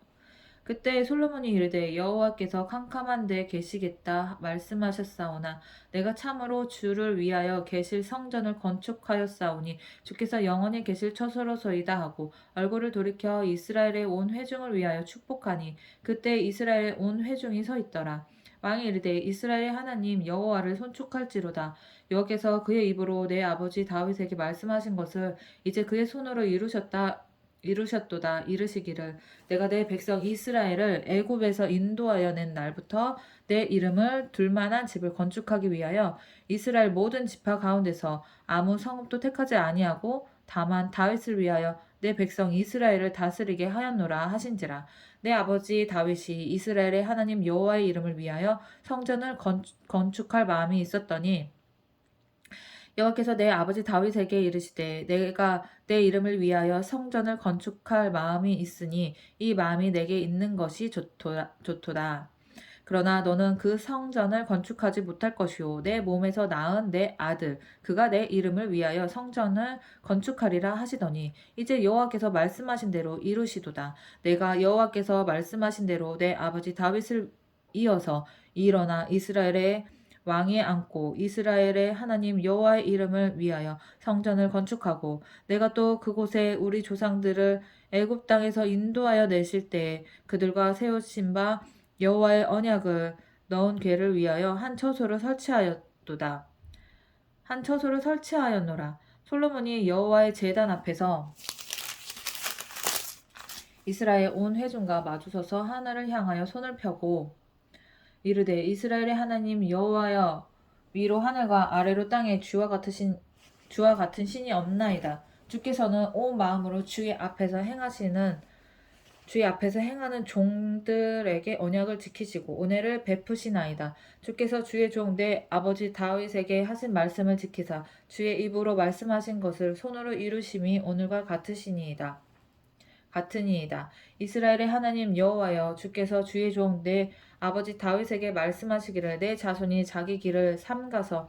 그때 솔로몬이 이르되 여호와께서 캄캄한 데 계시겠다 말씀하셨사오나 내가 참으로 주를 위하여 계실 성전을 건축하였사오니 주께서 영원히 계실 처소로소이다 하고 얼굴을 돌이켜 이스라엘의 온 회중을 위하여 축복하니 그때 이스라엘의 온 회중이 서 있더라. 왕이 이르되 이스라엘의 하나님 여호와를 손축할지로다. 여호와께서 그의 입으로 내 아버지 다윗에게 말씀하신 것을 이제 그의 손으로 이루셨도다. 이르시기를 내가 내 백성 이스라엘을 애굽에서 인도하여 낸 날부터 내 이름을 둘만한 집을 건축하기 위하여 이스라엘 모든 지파 가운데서 아무 성읍도 택하지 아니하고 다만 다윗을 위하여 내 백성 이스라엘을 다스리게 하였노라 하신지라. 내 아버지 다윗이 이스라엘의 하나님 여호와의 이름을 위하여 성전을 건축할 마음이 있었더니 여호와께서 내 아버지 다윗에게 이르시되 내가 내 이름을 위하여 성전을 건축할 마음이 있으니 이 마음이 내게 있는 것이 좋도다. 그러나 너는 그 성전을 건축하지 못할 것이요 내 몸에서 낳은 내 아들 그가 내 이름을 위하여 성전을 건축하리라 하시더니 이제 여호와께서 말씀하신 대로 이루시도다. 내가 여호와께서 말씀하신 대로 내 아버지 다윗을 이어서 일어나 이스라엘의 왕위에 앉고 이스라엘의 하나님 여호와의 이름을 위하여 성전을 건축하고 내가 또 그곳에 우리 조상들을 애굽 땅에서 인도하여 내실 때에 그들과 세우신 바 여호와의 언약을 넣은 궤를 위하여 한 처소를 설치하였도다. 한 처소를 설치하였노라. 솔로몬이 여호와의 제단 앞에서 이스라엘 온 회중과 마주서서 하늘을 향하여 손을 펴고 이르되 이스라엘의 하나님 여호와여 위로 하늘과 아래로 땅에 주와 같은 신이 없나이다. 주께서는 온 마음으로 주의 앞에서 행하는 종들에게 언약을 지키시고 은혜를 베푸시나이다. 주께서 주의 종 내 아버지 다윗에게 하신 말씀을 지키사 주의 입으로 말씀하신 것을 손으로 이루심이 오늘과 같으니이다. 이스라엘의 하나님 여호와여 주께서 주의 종 내 아버지 다윗에게 말씀하시기를 내 자손이 자기 길을 삼가서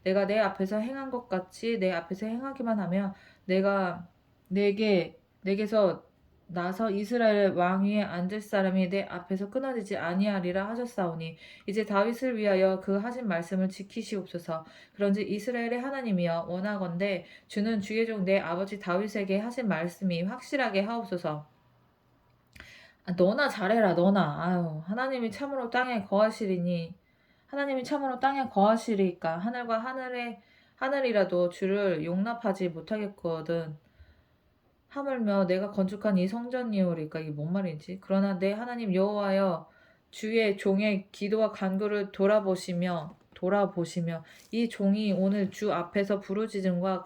내가 내 앞에서 행한 것 같이 내 앞에서 행하기만 하며 내가 내게서 나서 이스라엘 왕위에 앉을 사람이 내 앞에서 끊어지지 아니하리라 하셨사오니 이제 다윗을 위하여 그 하신 말씀을 지키시옵소서. 그런즉 이스라엘의 하나님이여 원하건대 주는 주의 종 내 아버지 다윗에게 하신 말씀이 확실하게 하옵소서. 너나 잘해라 너나. 아유 하나님이 참으로 땅에 거하시리까 하늘과 하늘이라도 주를 용납하지 못하겠거든. 하물며 내가 건축한 이 성전이오리까. 이게 뭔 말인지. 그러나 내 하나님 여호와여 주의 종의 기도와 간구를 돌아보시며 이 종이 오늘 주 앞에서 부르짖음과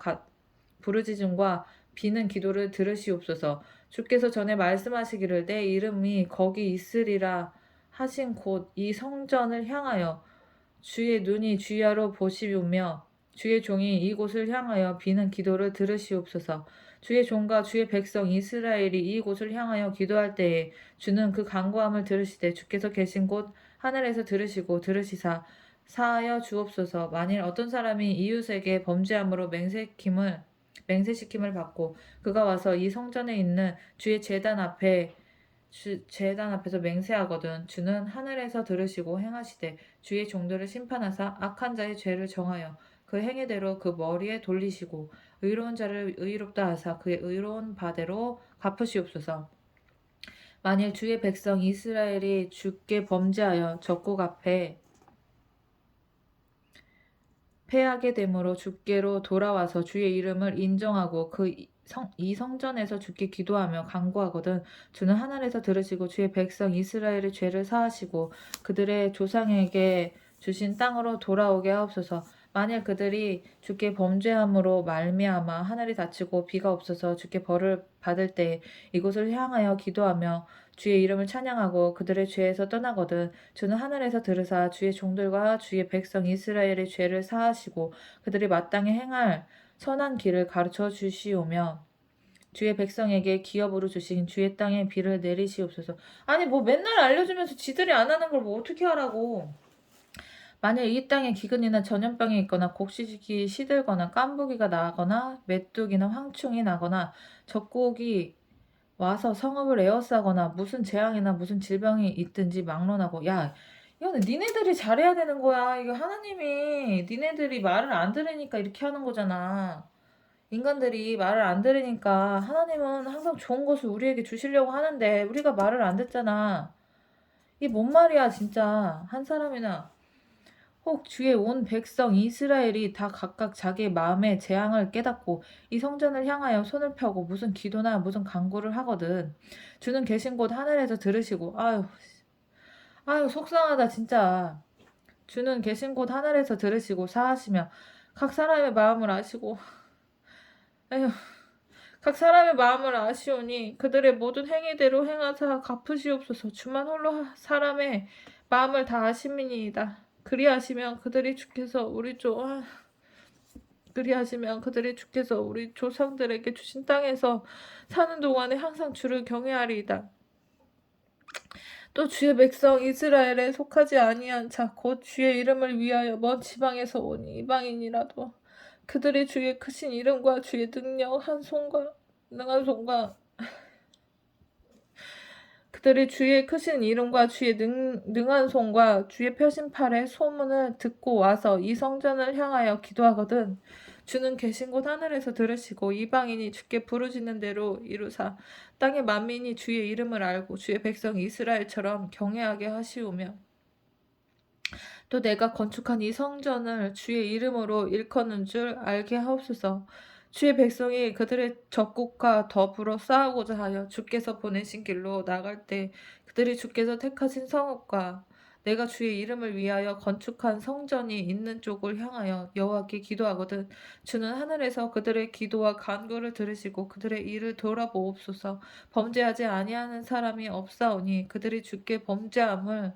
비는 기도를 들으시옵소서. 주께서 전에 말씀하시기를 내 이름이 거기 있으리라 하신 곳 이 성전을 향하여 주의 눈이 주야로 보시오며 주의 종이 이곳을 향하여 비는 기도를 들으시옵소서. 주의 종과 주의 백성 이스라엘이 이곳을 향하여 기도할 때에 주는 그 간구함을 들으시되 주께서 계신 곳 하늘에서 들으시사 사하여 주옵소서. 만일 어떤 사람이 이웃에게 범죄함으로 맹세시킴을 받고 그가 와서 이 성전에 있는 주의 제단 앞에서 맹세하거든 주는 하늘에서 들으시고 행하시되 주의 종들을 심판하사 악한 자의 죄를 정하여 그 행위대로 그 머리에 돌리시고 의로운 자를 의롭다 하사 그의 의로운 바대로 갚으시옵소서. 만일 주의 백성 이스라엘이 주께 범죄하여 적국 앞에 패하게 되므로 주께로 돌아와서 주의 이름을 인정하고 이 성전에서 주께 기도하며 간구하거든 주는 하늘에서 들으시고 주의 백성 이스라엘의 죄를 사하시고 그들의 조상에게 주신 땅으로 돌아오게 하옵소서. 만일 그들이 주께 범죄함으로 말미암아 하늘이 닫히고 비가 없어서 주께 벌을 받을 때 이곳을 향하여 기도하며 주의 이름을 찬양하고 그들의 죄에서 떠나거든 주는 하늘에서 들으사 주의 종들과 주의 백성 이스라엘의 죄를 사하시고 그들이 마땅히 행할 선한 길을 가르쳐 주시오며 주의 백성에게 기업으로 주신 주의 땅에 비를 내리시옵소서. 아니 뭐 맨날 알려주면서 지들이 안 하는 걸 뭐 어떻게 하라고. 만일 이 땅에 기근이나 전염병이 있거나 곡식이 시들거나 깐부기가 나거나 메뚜기나 황충이 나거나 적국이 와서 성읍을 에워싸거나 무슨 재앙이나 무슨 질병이 있든지 막론하고 야 이거는 니네들이 잘해야 되는 거야. 이거 하나님이 니네들이 말을 안 들으니까 이렇게 하는 거잖아. 인간들이 말을 안 들으니까 하나님은 항상 좋은 것을 우리에게 주시려고 하는데 우리가 말을 안 듣잖아. 이게 뭔 말이야 진짜. 한 사람이나 혹 주의 온 백성 이스라엘이 다 각각 자기의 마음의 재앙을 깨닫고 이 성전을 향하여 손을 펴고 무슨 기도나 무슨 간구를 하거든. 주는 계신 곳 하늘에서 들으시고 아유 속상하다 진짜. 주는 계신 곳 하늘에서 들으시고 사하시며 각 사람의 마음을 아시고 에휴 각 사람의 마음을 아시오니 그들의 모든 행위대로 행하사 갚으시옵소서. 주만 홀로 사람의 마음을 다 아심이니이다. 그리하시면 그들이 주께서 우리 조상들에게 주신 땅에서 사는 동안에 항상 주를 경외하리이다. 또 주의 백성 이스라엘에 속하지 아니한 자 곧 주의 이름을 위하여 먼 지방에서 온 이방인이라도 그들이 주의 크신 이름과 주의 능한 손과 그들이 주의 크신 이름과 주의 능한 손과 주의 펴신 팔의 소문을 듣고 와서 이 성전을 향하여 기도하거든. 주는 계신 곳 하늘에서 들으시고 이방인이 주께 부르짖는 대로 이루사 땅의 만민이 주의 이름을 알고 주의 백성 이스라엘처럼 경외하게 하시오며 또 내가 건축한 이 성전을 주의 이름으로 일컫는 줄 알게 하옵소서. 주의 백성이 그들의 적국과 더불어 싸우고자 하여 주께서 보내신 길로 나갈 때 그들이 주께서 택하신 성읍과 내가 주의 이름을 위하여 건축한 성전이 있는 쪽을 향하여 여호와께 기도하거든. 주는 하늘에서 그들의 기도와 간구를 들으시고 그들의 일을 돌아보옵소서. 범죄하지 아니하는 사람이 없사오니 그들이 주께 범죄함으로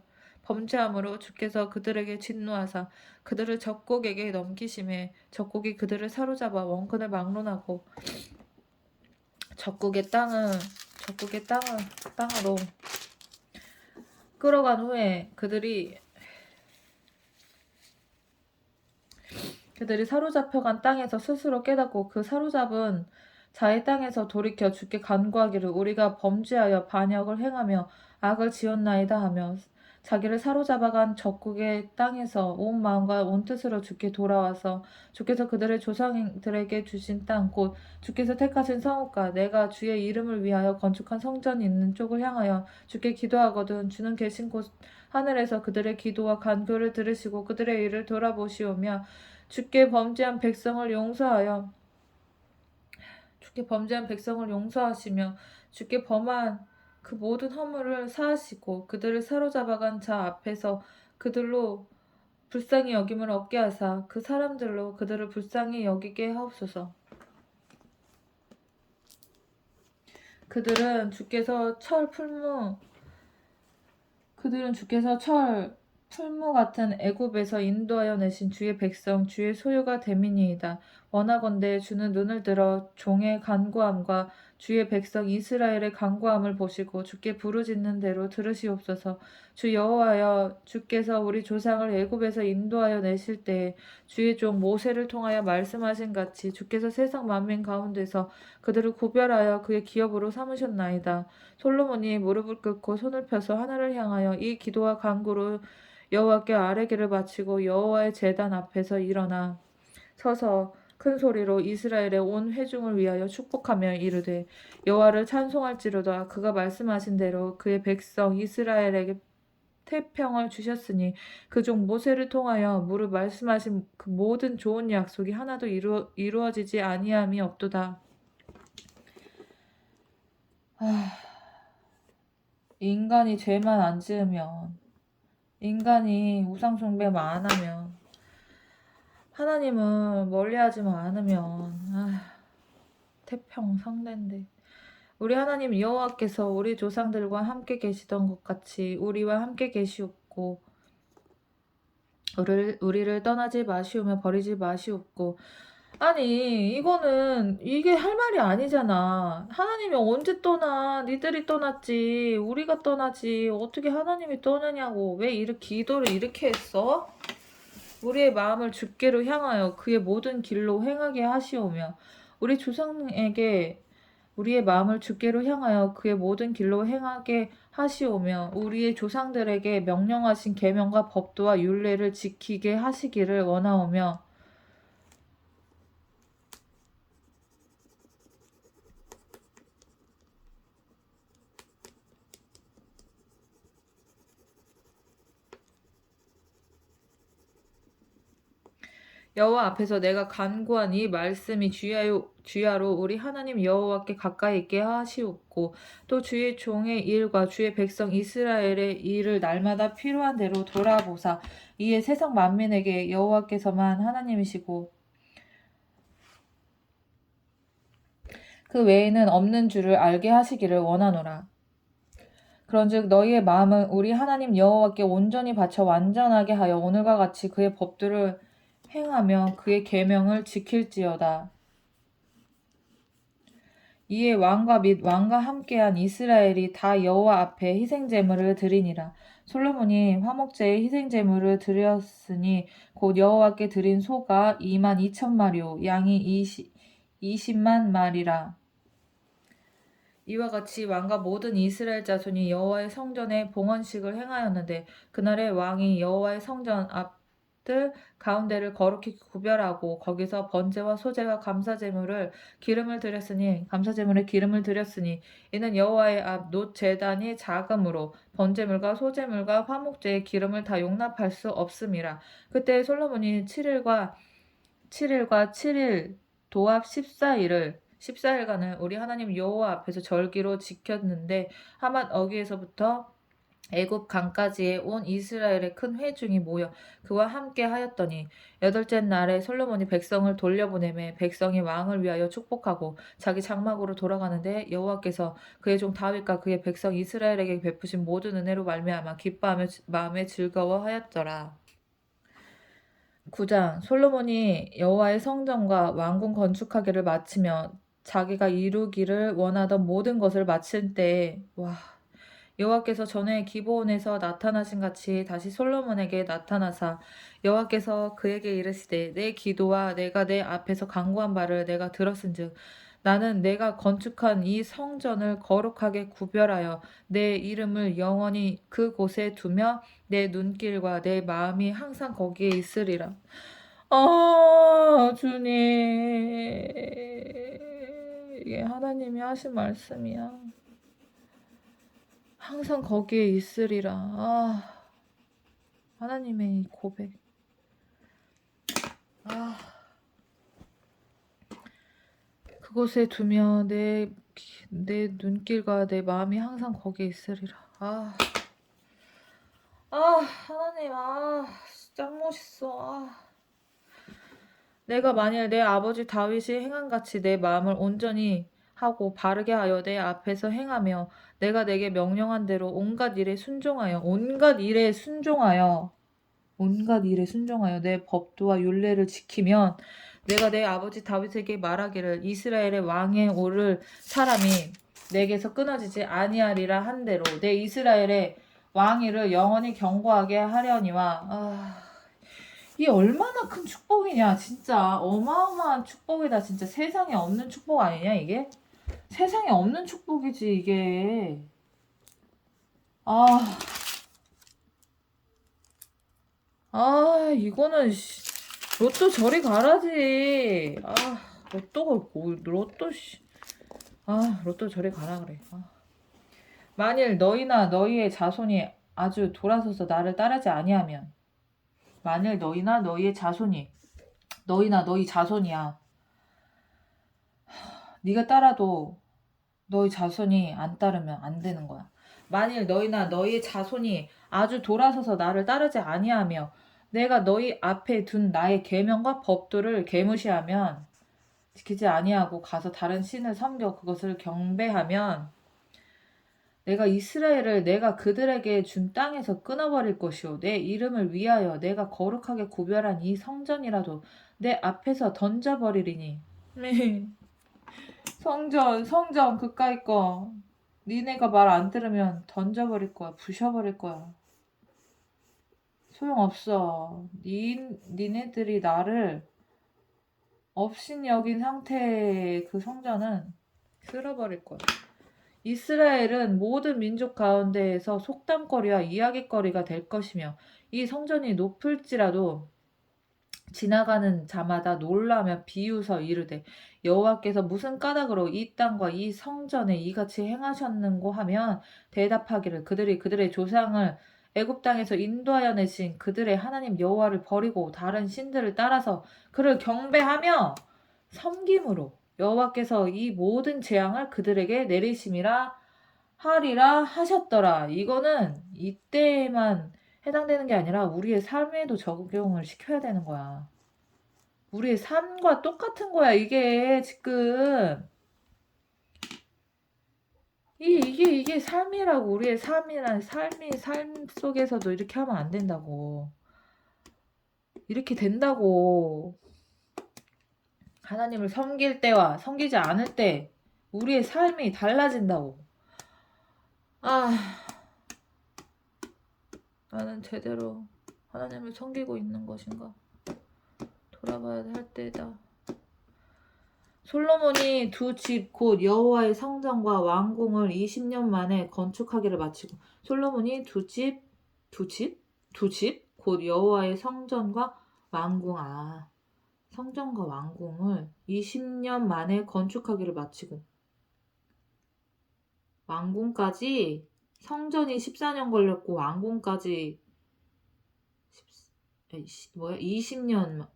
주께서 그들에게 진노하사 그들을 적국에게 넘기심에 적국이 그들을 사로잡아 원근을 막론하고 적국의 땅으로 끌어간 후에 그들이 사로잡혀간 땅에서 스스로 깨닫고 그 사로잡은 자의 땅에서 돌이켜 주께 간구하기를 우리가 범죄하여 반역을 행하며 악을 지었나이다 하며 자기를 사로잡아간 적국의 땅에서 온 마음과 온 뜻으로 주께 돌아와서 주께서 그들의 조상들에게 주신 땅 곧 주께서 택하신 성읍과 내가 주의 이름을 위하여 건축한 성전이 있는 쪽을 향하여 주께 기도하거든. 주는 계신 곳 하늘에서 그들의 기도와 간구를 들으시고 그들의 일을 돌아보시오며 주께 범죄한 백성을 용서하시며 주께 범한 그 모든 허물을 사하시고 그들을 사로잡아간 자 앞에서 그들로 불쌍히 여김을 얻게 하사 그 사람들로 그들을 불쌍히 여기게 하옵소서. 그들은 주께서 풀무 같은 애굽에서 인도하여 내신 주의 백성 주의 소유가 됨이니이다. 원하건대 주는 눈을 들어 종의 간구함과 주의 백성 이스라엘의 간구함을 보시고 주께 부르짖는 대로 들으시옵소서. 주 여호와여 주께서 우리 조상을 애굽에서 인도하여 내실 때에 주의 종 모세를 통하여 말씀하신 같이 주께서 세상 만민 가운데서 그들을 구별하여 그의 기업으로 삼으셨나이다. 솔로몬이 무릎을 꿇고 손을 펴서 하늘을 향하여 이 기도와 간구로 여호와께 아뢰기를 바치고 여호와의 제단 앞에서 일어나 서서 큰 소리로 이스라엘의 온 회중을 위하여 축복하며 이르되 여호와를 찬송할지로다. 그가 말씀하신 대로 그의 백성 이스라엘에게 태평을 주셨으니 그 종 모세를 통하여 무릇 말씀하신 그 모든 좋은 약속이 하나도 이루어지지 아니함이 없도다. 인간이 죄만 안 지으면, 인간이 우상 숭배만 안 하면, 하나님을 멀리하지만 않으면 태평 상대인데 우리 하나님 여호와께서 우리 조상들과 함께 계시던 것 같이 우리와 함께 계시옵고 우리를 떠나지 마시오며 버리지 마시옵고 아니 이거는 이게 할 말이 아니잖아. 하나님이 언제 떠나? 니들이 떠났지. 우리가 떠나지. 어떻게 하나님이 떠나냐고. 왜 이렇게 기도를 이렇게 했어? 우리의 마음을 주께로 향하여 그의 모든 길로 행하게 하시오며 우리 조상에게 우리의 마음을 주께로 향하여 그의 모든 길로 행하게 하시오며 우리의 조상들에게 명령하신 계명과 법도와 율례를 지키게 하시기를 원하오며 여호와 앞에서 내가 간구한 이 말씀이 주야로 우리 하나님 여호와께 가까이 있게 하시옵고 또 주의 종의 일과 주의 백성 이스라엘의 일을 날마다 필요한 대로 돌아보사 이에 세상 만민에게 여호와께서만 하나님이시고 그 외에는 없는 줄을 알게 하시기를 원하노라. 그런즉 너희의 마음을 우리 하나님 여호와께 온전히 바쳐 완전하게 하여 오늘과 같이 그의 법들을 행하며 그의 계명을 지킬지어다. 이에 왕과 및 왕과 함께한 이스라엘이 다 여호와 앞에 희생 제물을 드리니라. 솔로몬이 화목제의 희생 제물을 드렸으니 곧 여호와께 드린 소가 22,000마리요 양이 20만 마리라. 이와 같이 왕과 모든 이스라엘 자손이 여호와의 성전에 봉헌식을 행하였는데 그날에 왕이 여호와의 성전 앞들 가운데를 거룩히 구별하고 거기서 번제와 소제와 감사제물에 기름을 드렸으니 이는 여호와의 앞 놋 제단이 작음으로 번제물과 소제물과 화목제의 기름을 다 용납할 수 없음이라. 그때 솔로몬이 7일과 7일 도합 14일간을 우리 하나님 여호와 앞에서 절기로 지켰는데 하맛 어귀에서부터 애굽 강까지에 온 이스라엘의 큰 회중이 모여 그와 함께 하였더니 여덟째 날에 솔로몬이 백성을 돌려보내매 백성이 왕을 위하여 축복하고 자기 장막으로 돌아가는데 여호와께서 그의 종 다윗과 그의 백성 이스라엘에게 베푸신 모든 은혜로 말미암아 기뻐하며 마음에 즐거워하였더라. 9장 솔로몬이 여호와의 성전과 왕궁 건축하기를 마치며 자기가 이루기를 원하던 모든 것을 마칠 때에 여호와께서 전에 기브온에서 나타나신 같이 다시 솔로몬에게 나타나사 여호와께서 그에게 이르시되 내 기도와 내가 내 앞에서 간구한 바를 내가 들었은즉 나는 내가 건축한 이 성전을 거룩하게 구별하여 내 이름을 영원히 그곳에 두며 내 눈길과 내 마음이 항상 거기에 있으리라. 주님, 이게 하나님이 하신 말씀이야. 항상 거기에 있으리라. 하나님의 이 고백. 그곳에 두며 내 눈길과 내 마음이 항상 거기에 있으리라. 하나님, 짱 멋있어. 내가 만일 내 아버지 다윗이 행한같이 내 마음을 온전히 하고 바르게 하여 내 앞에서 행하며 내가 내게 명령한 대로 온갖 일에 순종하여 내 법도와 율례를 지키면 내가 내 아버지 다윗에게 말하기를 이스라엘의 왕에 오를 사람이 내게서 끊어지지 아니하리라 한 대로 내 이스라엘의 왕위를 영원히 견고하게 하려니와. 이게 얼마나 큰 축복이냐. 진짜 어마어마한 축복이다. 진짜 세상에 없는 축복 아니냐 이게? 세상에 없는 축복이지 이게. 이거는 로또 저리 가라지. 로또 저리 가라 그래. 만일 너희나 너희의 자손이 아주 돌아서서 나를 따르지 아니하면 만일 너희나 너희 자손이야. 네가 따라도 너희 자손이 안 따르면 안 되는 거야. 만일 너희나 너희의 자손이 아주 돌아서서 나를 따르지 아니하며 내가 너희 앞에 둔 나의 계명과 법도를 개무시하면 지키지 아니하고 가서 다른 신을 섬겨 그것을 경배하면 내가 이스라엘을 내가 그들에게 준 땅에서 끊어버릴 것이요 내 이름을 위하여 내가 거룩하게 구별한 이 성전이라도 내 앞에서 던져버리리니. 네. 성전 그까이 거. 니네가 말 안 들으면 던져버릴 거야. 부셔버릴 거야. 소용없어. 니네들이 나를 없인 여긴 상태의 그 성전은 쓸어버릴 거야. 이스라엘은 모든 민족 가운데에서 속담거리와 이야깃거리가 될 것이며 이 성전이 높을지라도 지나가는 자마다 놀라며 비웃어 이르되 여호와께서 무슨 까닭으로 이 땅과 이 성전에 이같이 행하셨는고 하면 대답하기를 그들이 그들의 조상을 애굽 땅에서 인도하여 내신 그들의 하나님 여호와를 버리고 다른 신들을 따라서 그를 경배하며 섬김으로 여호와께서 이 모든 재앙을 그들에게 내리심이라 하리라 하셨더라. 이거는 이때만 해당되는 게 아니라 우리의 삶에도 적용을 시켜야 되는 거야. 우리의 삶과 똑같은 거야, 이게 지금. 이게 삶이라고. 우리의 삶 속에서도 이렇게 하면 안 된다고. 이렇게 된다고. 하나님을 섬길 때와 섬기지 않을 때 우리의 삶이 달라진다고. 나는 제대로 하나님을 섬기고 있는 것인가? 돌아봐야 할 때다. 솔로몬이 두 집 곧 여호와의 성전과 왕궁을 20년 만에 건축하기를 마치고 솔로몬이 두 집 곧 여호와의 성전과 왕궁 성전과 왕궁을 20년 만에 건축하기를 마치고 왕궁까지 성전이 14년 걸렸고 왕궁까지 20년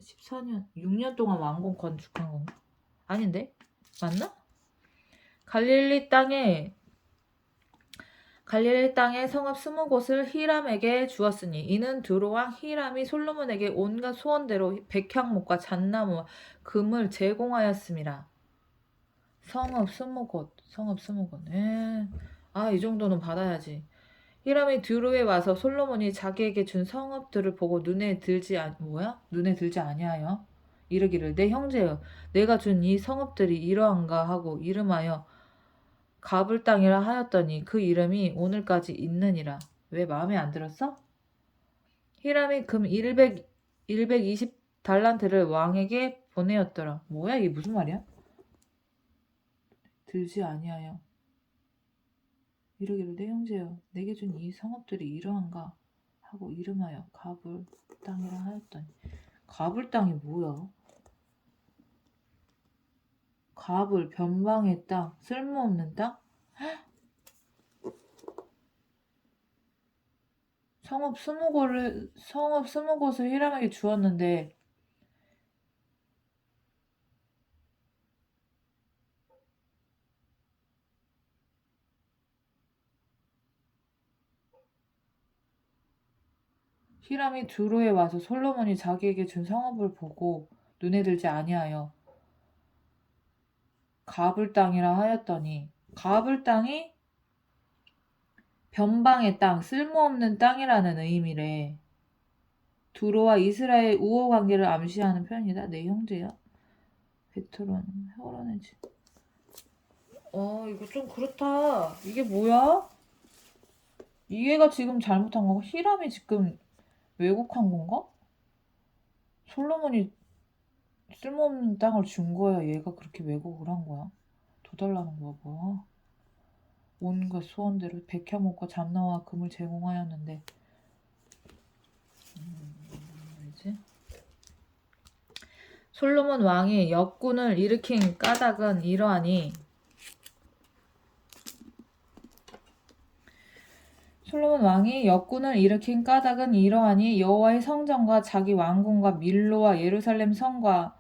14년 6년 동안 왕궁 건축한 건가? 아닌데? 맞나? 갈릴리 땅에 성읍 20곳을 히람에게 주었으니 이는 두로왕 히람이 솔로몬에게 온갖 소원대로 백향목과 잣나무와 금을 제공하였습니다. 성읍 20곳. 이 정도는 받아야지. 히람이 두로에 와서 솔로몬이 자기에게 준 성읍들을 보고 눈에 들지 아니하여 이르기를 내 형제여 내가 준 이 성읍들이 이러한가 하고 이름하여 가불 땅이라 하였더니 그 이름이 오늘까지 있느니라. 왜 마음에 안 들었어? 히람이 금 120 달란트를 왕에게 보내었더라. 뭐야 이게 무슨 말이야? 들지 아니하여 이르기를 내 형제여 내게 준 이 성읍들이 이러한가 하고 이름하여 가불 땅이라 하였더니 가불 땅이 뭐야? 가불 변방의 땅 쓸모없는 땅? 성읍 20곳을 히람에게 주었는데 히람이 두로에 와서 솔로몬이 자기에게 준 성읍을 보고 눈에 들지 아니하여 가불 땅이라 하였더니 가불 땅이 변방의 땅, 쓸모없는 땅이라는 의미래. 두로와 이스라엘 우호 관계를 암시하는 표현이다. 내 형제야. 베트론, 헤어론의 집. 이거 좀 그렇다. 이게 뭐야? 이해가 지금 잘못한 건가? 히람이 지금 왜곡한 건가? 솔로몬이 쓸모없는 땅을 준 거야. 얘가 그렇게 왜곡을 한 거야. 더 달라는 거야, 뭐야? 온갖 소원대로 백향목과 잣나와 금을 제공하였는데 뭐지? 솔로몬 왕이 역군을 일으킨 까닭은 이러하니 여호와의 성전과 자기 왕궁과 밀로와 예루살렘 성과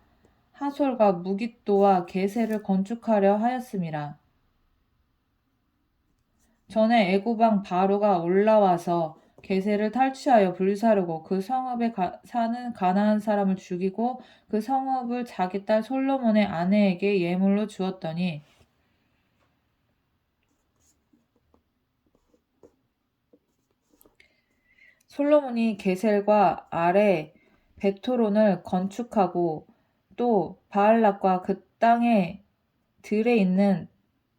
하솔과 무깃도와 게셀을 건축하려 하였음이라. 전에 애굽 왕 바로가 올라와서 게셀을 탈취하여 불사르고 그 성읍에 사는 가나안 사람을 죽이고 그 성읍을 자기 딸 솔로몬의 아내에게 예물로 주었더니 솔로몬이 게셀과 아래 베토론을 건축하고 또 바알락과 그 땅에 들에 있는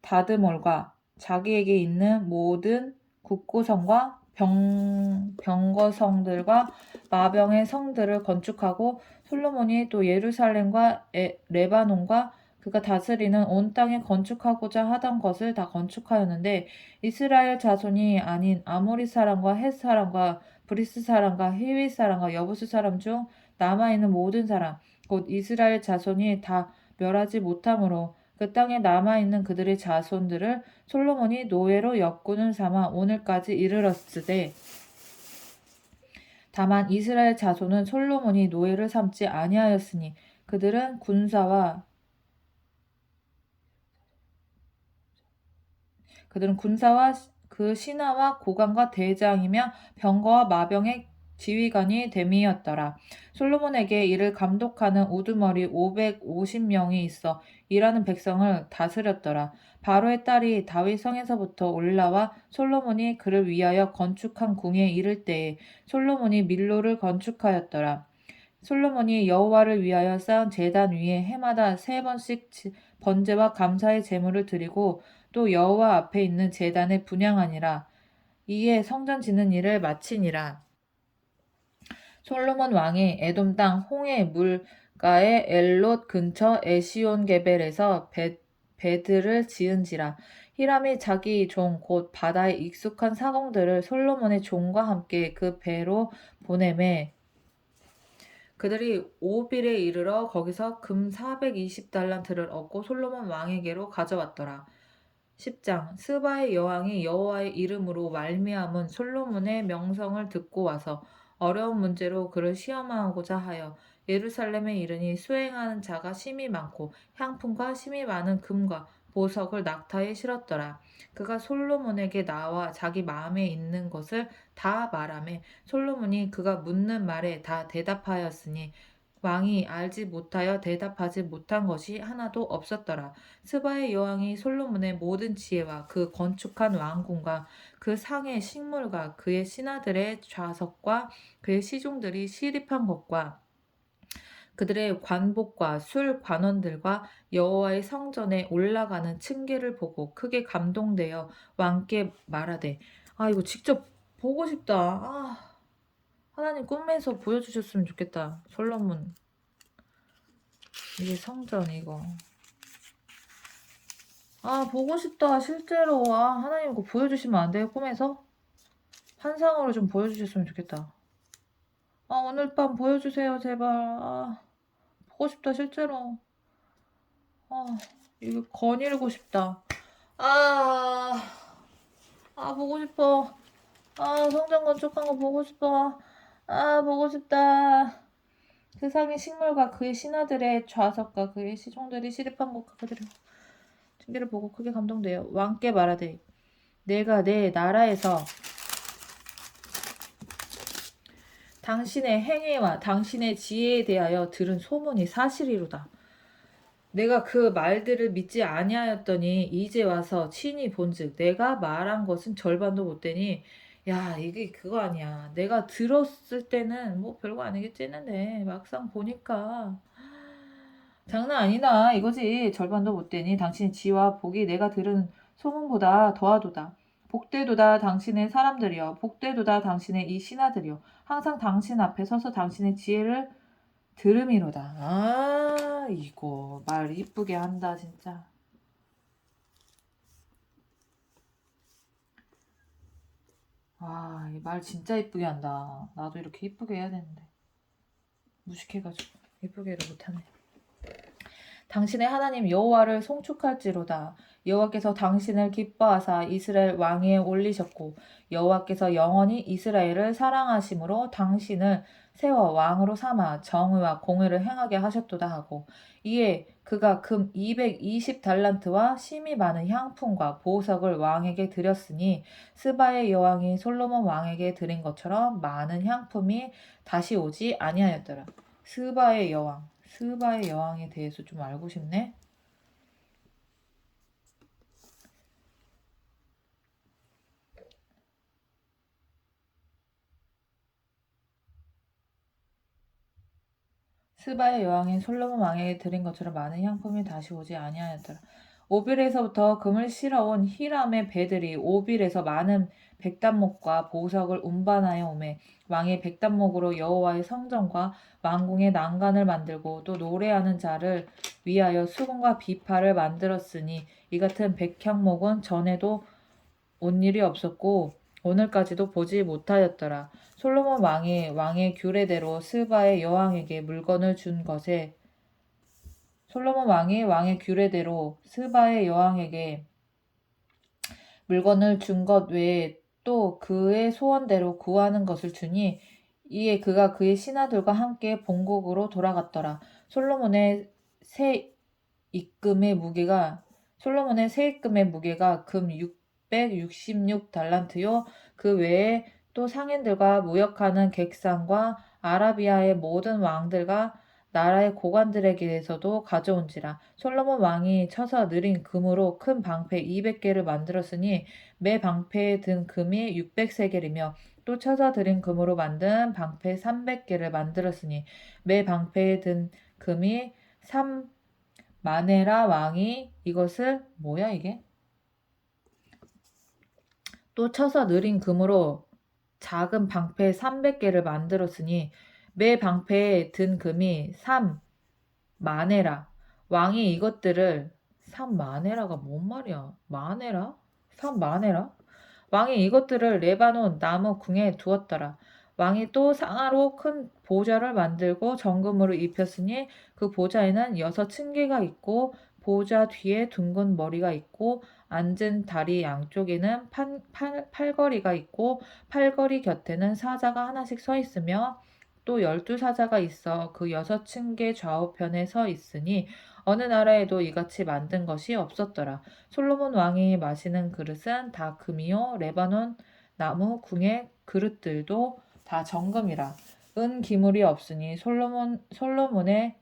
다드몰과 자기에게 있는 모든 국고성과 병거성들과 마병의 성들을 건축하고 솔로몬이 또 예루살렘과 레바논과 그가 다스리는 온 땅에 건축하고자 하던 것을 다 건축하였는데 이스라엘 자손이 아닌 아모리 사람과 헷 사람과 브리스 사람과 히윗 사람과 여부스 사람 중 남아있는 모든 사람 곧 이스라엘 자손이 다 멸하지 못하므로 그 땅에 남아있는 그들의 자손들을 솔로몬이 노예로 역군을 삼아 오늘까지 이르렀으되 다만 이스라엘 자손은 솔로몬이 노예를 삼지 아니하였으니 그들은 군사와 그 신하와 고관과 대장이며 병거와 마병의 지휘관이 됨이었더라. 솔로몬에게 이를 감독하는 우두머리 550명이 있어 일하는 백성을 다스렸더라. 바로의 딸이 다윗 성에서부터 올라와 솔로몬이 그를 위하여 건축한 궁에 이를 때에 솔로몬이 밀로를 건축하였더라. 솔로몬이 여호와를 위하여 쌓은 제단 위에 해마다 3번씩 번제와 감사의 제물을 드리고 또 여호와 앞에 있는 제단에 분향하니라. 이에 성전 짓는 일을 마치니라. 솔로몬 왕이 에돔 땅 홍해 물가의 엘롯 근처 에시온게벨에서 배들을 지은지라. 히람이 자기 종 곧 바다에 익숙한 사공들을 솔로몬의 종과 함께 그 배로 보내매 그들이 오빌에 이르러 거기서 금 420달란트를 얻고 솔로몬 왕에게로 가져왔더라. 10장 스바의 여왕이 여호와의 이름으로 말미암은 솔로몬의 명성을 듣고 와서 어려운 문제로 그를 시험하고자 하여 예루살렘에 이르니 수행하는 자가 심히 많고 향품과 심히 많은 금과 보석을 낙타에 실었더라. 그가 솔로몬에게 나와 자기 마음에 있는 것을 다 말하매 솔로몬이 그가 묻는 말에 다 대답하였으니 왕이 알지 못하여 대답하지 못한 것이 하나도 없었더라. 스바의 여왕이 솔로몬의 모든 지혜와 그 건축한 왕궁과 그 상의 식물과 그의 신하들의 좌석과 그의 시종들이 시립한 것과 그들의 관복과 술 관원들과 여호와의 성전에 올라가는 층계를 보고 크게 감동되어 왕께 말하되 이거 직접 보고 싶다. 하나님 꿈에서 보여주셨으면 좋겠다. 솔로몬 이게 성전 이거 보고 싶다 실제로. 하나님 이거 보여주시면 안 돼요? 꿈에서? 환상으로 좀 보여주셨으면 좋겠다. 오늘 밤 보여주세요 제발. 보고 싶다 실제로. 이거 거닐고 싶다. 보고 싶어. 성전 건축한 거 보고 싶어. 보고 싶다. 세상의 식물과 그의 신하들의 좌석과 그의 시종들이 시립한 곳과 그들의 층계를 보고 크게 감동되어 왕께 말하되 내가 내 나라에서 당신의 행위와 당신의 지혜에 대하여 들은 소문이 사실이로다. 내가 그 말들을 믿지 아니하였더니 이제 와서 친히 본즉 내가 말한 것은 절반도 못되니 야 이게 그거 아니야. 내가 들었을 때는 뭐 별거 아니겠지 했는데 막상 보니까 장난 아니다 이거지. 절반도 못되니 당신의 지와 복이 내가 들은 소문보다 더하도다. 복되도다 당신의 사람들이여 복되도다 당신의 이 신하들이여 항상 당신 앞에 서서 당신의 지혜를 들음이로다. 이거 말 이쁘게 한다 진짜. 이 말 진짜 이쁘게 한다. 나도 이렇게 이쁘게 해야 되는데 무식해가지고 이쁘게를 못하네. 당신의 하나님 여호와를 송축할지로다. 여호와께서 당신을 기뻐하사 이스라엘 왕위에 올리셨고 여호와께서 영원히 이스라엘을 사랑하심으로 당신을 세워 왕으로 삼아 정의와 공의를 행하게 하셨도다 하고 이에 그가 금 220달란트와 심이 많은 향품과 보석을 왕에게 드렸으니 스바의 여왕이 솔로몬 왕에게 드린 것처럼 많은 향품이 다시 오지 아니하였더라. 스바의 여왕에 대해서 좀 알고 싶네. 스바의 여왕이 솔로몬 왕에게 드린 것처럼 많은 향품이 다시 오지 아니하였더라. 오빌에서부터 금을 실어온 히람의 배들이 오빌에서 많은 백단목과 보석을 운반하여 오매 왕이 백단목으로 여호와의 성전과 왕궁의 난간을 만들고 또 노래하는 자를 위하여 수금과 비파를 만들었으니 이 같은 백향목은 전에도 온 일이 없었고 오늘까지도 보지 못하였더라. 솔로몬 왕이 왕의 규례대로 스바의 여왕에게 물건을 준 것에 솔로몬 왕이 왕의 규례대로 스바의 여왕에게 물건을 준 것 외에 또 그의 소원대로 구하는 것을 주니 이에 그가 그의 신하들과 함께 본국으로 돌아갔더라. 솔로몬의 새 입금의 무게가 금 666달란트요. 그 외에 또 상인들과 무역하는 객상과 아라비아의 모든 왕들과 나라의 고관들에게서도 가져온지라. 솔로몬 왕이 쳐서 느린 금으로 큰 방패 200개를 만들었으니 매 방패에 든 금이 600세겔이며 또 쳐서 들인 금으로 만든 방패 300개를 만들었으니 매 방패에 든 금이 3마네라 왕이 이것을 뭐야 이게? 또 쳐서 느린 금으로 작은 방패 300개를 만들었으니 매 방패에 든 금이 3마네라. 왕이 이것들을 3마네라가 뭔 말이야? 마네라? 3마네라? 왕이 이것들을 레바논 나무 궁에 두었더라. 왕이 또 상아로 큰 보좌를 만들고 정금으로 입혔으니 그 보좌에는 6층계가 있고 보좌 뒤에 둥근 머리가 있고 앉은 다리 양쪽에는 팔걸이가 있고 팔걸이 곁에는 사자가 하나씩 서 있으며 또 12사자가 있어 그 6층계 좌우편에 서 있으니 어느 나라에도 이같이 만든 것이 없었더라. 솔로몬 왕이 마시는 그릇은 다 금이요 레바논 나무 궁의 그릇들도 다 정금이라. 은 기물이 없으니 솔로몬의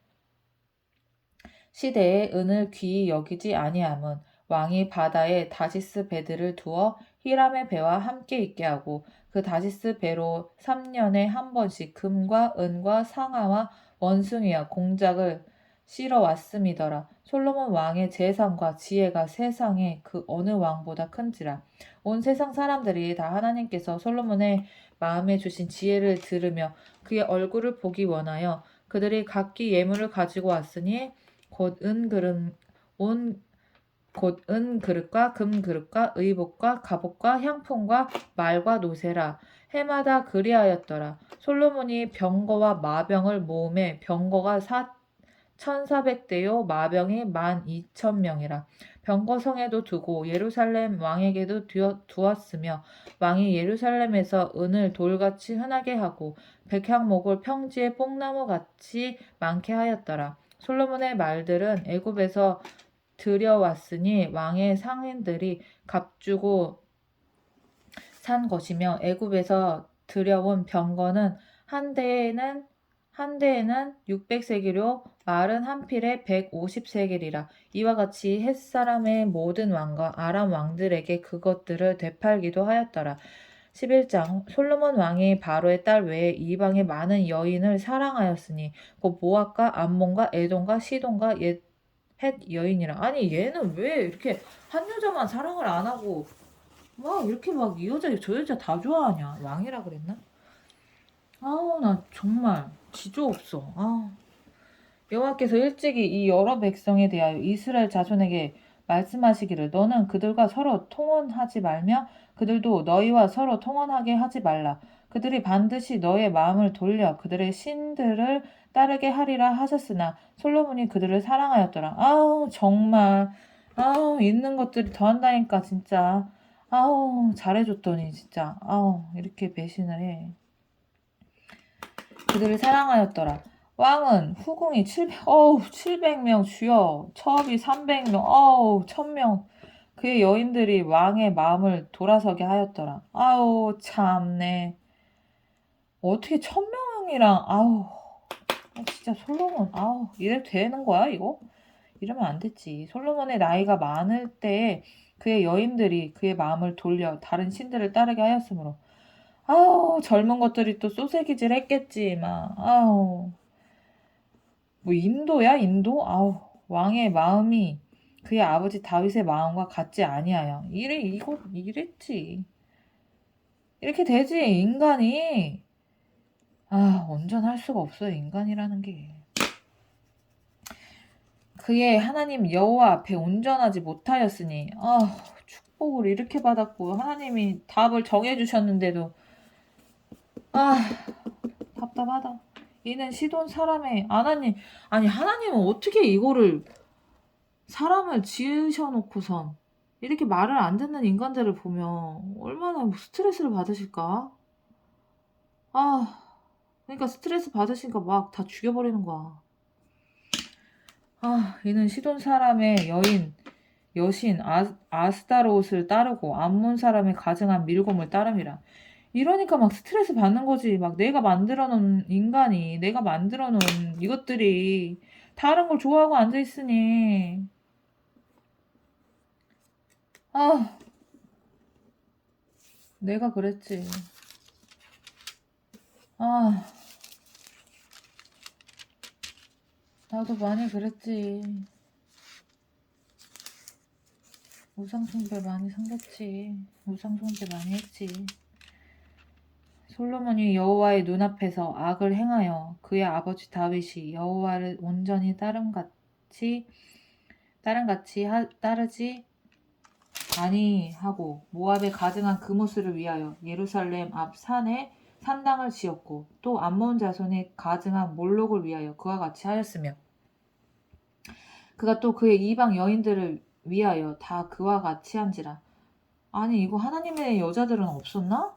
시대에 은을 귀히 여기지 아니함은 왕이 바다에 다시스 배들을 두어 히람의 배와 함께 있게 하고 그 다시스 배로 3년에 한 번씩 금과 은과 상아와 원숭이와 공작을 실어 왔음이더라. 솔로몬 왕의 재산과 지혜가 세상에 그 어느 왕보다 큰지라. 온 세상 사람들이 다 하나님께서 솔로몬의 마음에 주신 지혜를 들으며 그의 얼굴을 보기 원하여 그들이 각기 예물을 가지고 왔으니 곧 은 그릇과 금 그릇과 의복과 갑옷과 향품과 말과 노새라. 해마다 그리하였더라. 솔로몬이 병거와 마병을 모음에 병거가 1400대요 마병이 12,000명이라. 병거성에도 두고 예루살렘 왕에게도 두었으며 왕이 예루살렘에서 은을 돌같이 흔하게 하고 백향목을 평지에 뽕나무같이 많게 하였더라. 솔로몬의 말들은 애굽에서 들여왔으니 왕의 상인들이 값주고 산 것이며 애굽에서 들여온 병거는 한 대에는 600세겔이요 말은 한 필에 150세겔이라. 이와 같이 햇사람의 모든 왕과 아람 왕들에게 그것들을 되팔기도 하였더라. 11장 솔로몬 왕이 바로의 딸 외에 이방의 많은 여인을 사랑하였으니 곧 모압과 암몬과 에돔과 시돈과 헷 여인이라. 아니 얘는 왜 이렇게 한 여자만 사랑을 안 하고 막 이렇게 막 이 여자 저 여자 다 좋아하냐? 왕이라 그랬나? 아우 나 정말 지조 없어. 여호와께서 일찍이 이 여러 백성에 대하여 이스라엘 자손에게 말씀하시기를 너는 그들과 서로 통혼하지 말며 그들도 너희와 서로 통혼하게 하지 말라. 그들이 반드시 너의 마음을 돌려 그들의 신들을 따르게 하리라 하셨으나 솔로몬이 그들을 사랑하였더라. 아우 정말 있는 것들이 더한다니까 진짜. 잘해줬더니 진짜 이렇게 배신을 해. 그들을 사랑하였더라. 왕은 후궁이 700명 주여 처업이 300명 1000명 그의 여인들이 왕의 마음을 돌아서게 하였더라. 참네. 어떻게 1000명이랑 진짜 솔로몬 이래 되는 거야 이거? 이러면 안 됐지. 솔로몬의 나이가 많을 때에 그의 여인들이 그의 마음을 돌려 다른 신들을 따르게 하였으므로 젊은 것들이 또 소세기질 했겠지 막 뭐 인도야 인도? 아우 왕의 마음이 그의 아버지 다윗의 마음과 같지 아니하여. 이거 이랬지. 이렇게 되지 인간이. 아 온전할 수가 없어요 인간이라는 게. 그의 하나님 여호와 앞에 온전하지 못하였으니 축복을 이렇게 받았고 하나님이 답을 정해주셨는데도 답답하다. 이는 시돈 사람의 하나님은 어떻게 이거를 사람을 지으셔놓고선 이렇게 말을 안 듣는 인간들을 보면 얼마나 스트레스를 받으실까? 그러니까 스트레스 받으시니까 막 다 죽여버리는 거야. 이는 시돈 사람의 여신 아스다롯을 따르고 암몬 사람의 가증한 밀곰을 따름이라. 이러니까 막 스트레스 받는 거지. 막 내가 만들어 놓은 인간이, 내가 만들어 놓은 이것들이 다른 걸 좋아하고 앉아 있으니. 내가 그랬지. 나도 많이 그랬지. 우상숭배 많이 섬겼지. 우상숭배 많이 했지. 솔로몬이 여호와의 눈앞에서 악을 행하여 그의 아버지 다윗이 여호와를 온전히 따름같이 따르지 아니하고 모압에 가증한 그모스를 위하여 예루살렘 앞 산에 산당을 지었고 또 암몬 자손의 가증한 몰록을 위하여 그와 같이 하였으며 그가 또 그의 이방 여인들을 위하여 다 그와 같이 한지라. 아니 이거 하나님의 여자들은 없었나?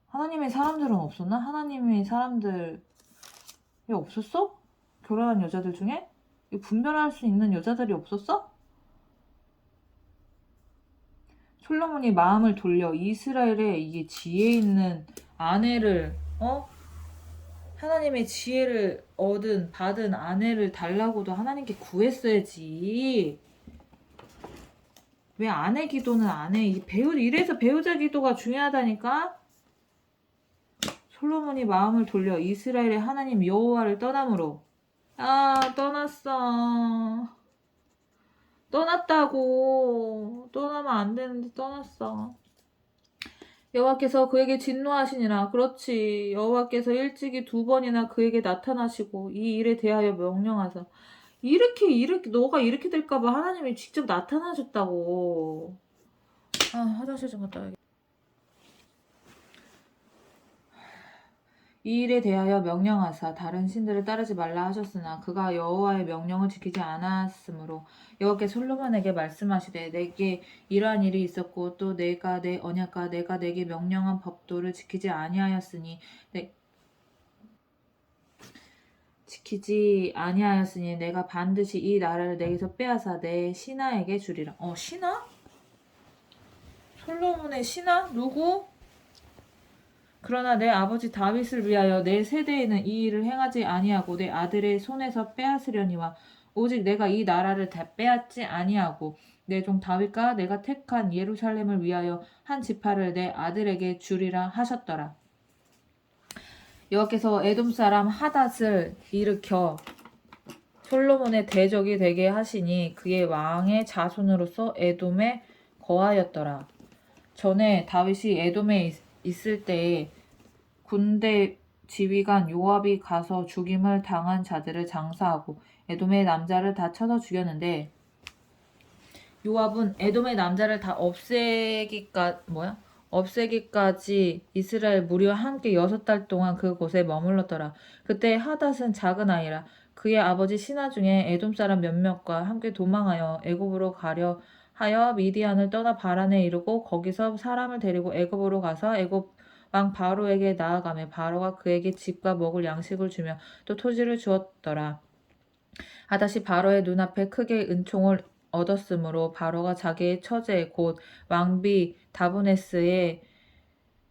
하나님의 사람들은 없었나? 하나님의 사람들이 없었어? 결혼한 여자들 중에? 분별할 수 있는 여자들이 없었어? 솔로몬이 마음을 돌려 이스라엘에 이게 지혜 있는 아내를 하나님의 지혜를 받은 아내를 달라고도 하나님께 구했어야지. 왜 아내 기도는 안 해? 이래서 배우자 기도가 중요하다니까? 솔로몬이 마음을 돌려 이스라엘의 하나님 여호와를 떠남으로. 떠났어. 떠났다고. 떠나면 안 되는데 떠났어. 여호와께서 그에게 진노하시니라. 그렇지. 여호와께서 일찍이 2번이나 그에게 나타나시고 이 일에 대하여 명령하사. 이렇게 너가 이렇게 될까봐 하나님이 직접 나타나셨다고. 화장실 좀 갔다 와야겠다. 이 일에 대하여 명령하사 다른 신들을 따르지 말라 하셨으나 그가 여호와의 명령을 지키지 않았으므로 여호와께 솔로몬에게 말씀하시되 내게 이러한 일이 있었고 또 내가 내 언약과 내가 내게 명령한 법도를 지키지 아니하였으니 내가 반드시 이 나라를 내게서 빼앗아 내 신하에게 주리라. 신하? 솔로몬의 신하? 누구? 그러나 내 아버지 다윗을 위하여 내 세대에는 이 일을 행하지 아니하고 내 아들의 손에서 빼앗으려니와 오직 내가 이 나라를 다 빼앗지 아니하고 내 종 다윗과 내가 택한 예루살렘을 위하여 한 지파를 내 아들에게 주리라 하셨더라. 여호와께서 에돔 사람 하닷을 일으켜 솔로몬의 대적이 되게 하시니 그의 왕의 자손으로서 에돔에 거하였더라. 전에 다윗이 에돔에 있을 때에 군대 지휘관 요압이 가서 죽임을 당한 자들을 장사하고 에돔의 남자를 다 쳐서 죽였는데 요압은 에돔의 남자를 다 없애기까지 이스라엘 무리와 함께 6달 동안 그곳에 머물렀더라. 그때 하닷은 작은 아이라 그의 아버지 신하 중에 에돔 사람 몇몇과 함께 도망하여 애굽으로 가려 하여 미디안을 떠나 바란에 이르고 거기서 사람을 데리고 애굽으로 가서 애굽 왕 바로에게 나아가며 바로가 그에게 집과 먹을 양식을 주며 또 토지를 주었더라. 하닷이 바로의 눈앞에 크게 은총을 얻었으므로 바로가 자기의 처제 곧 왕비 다브네스의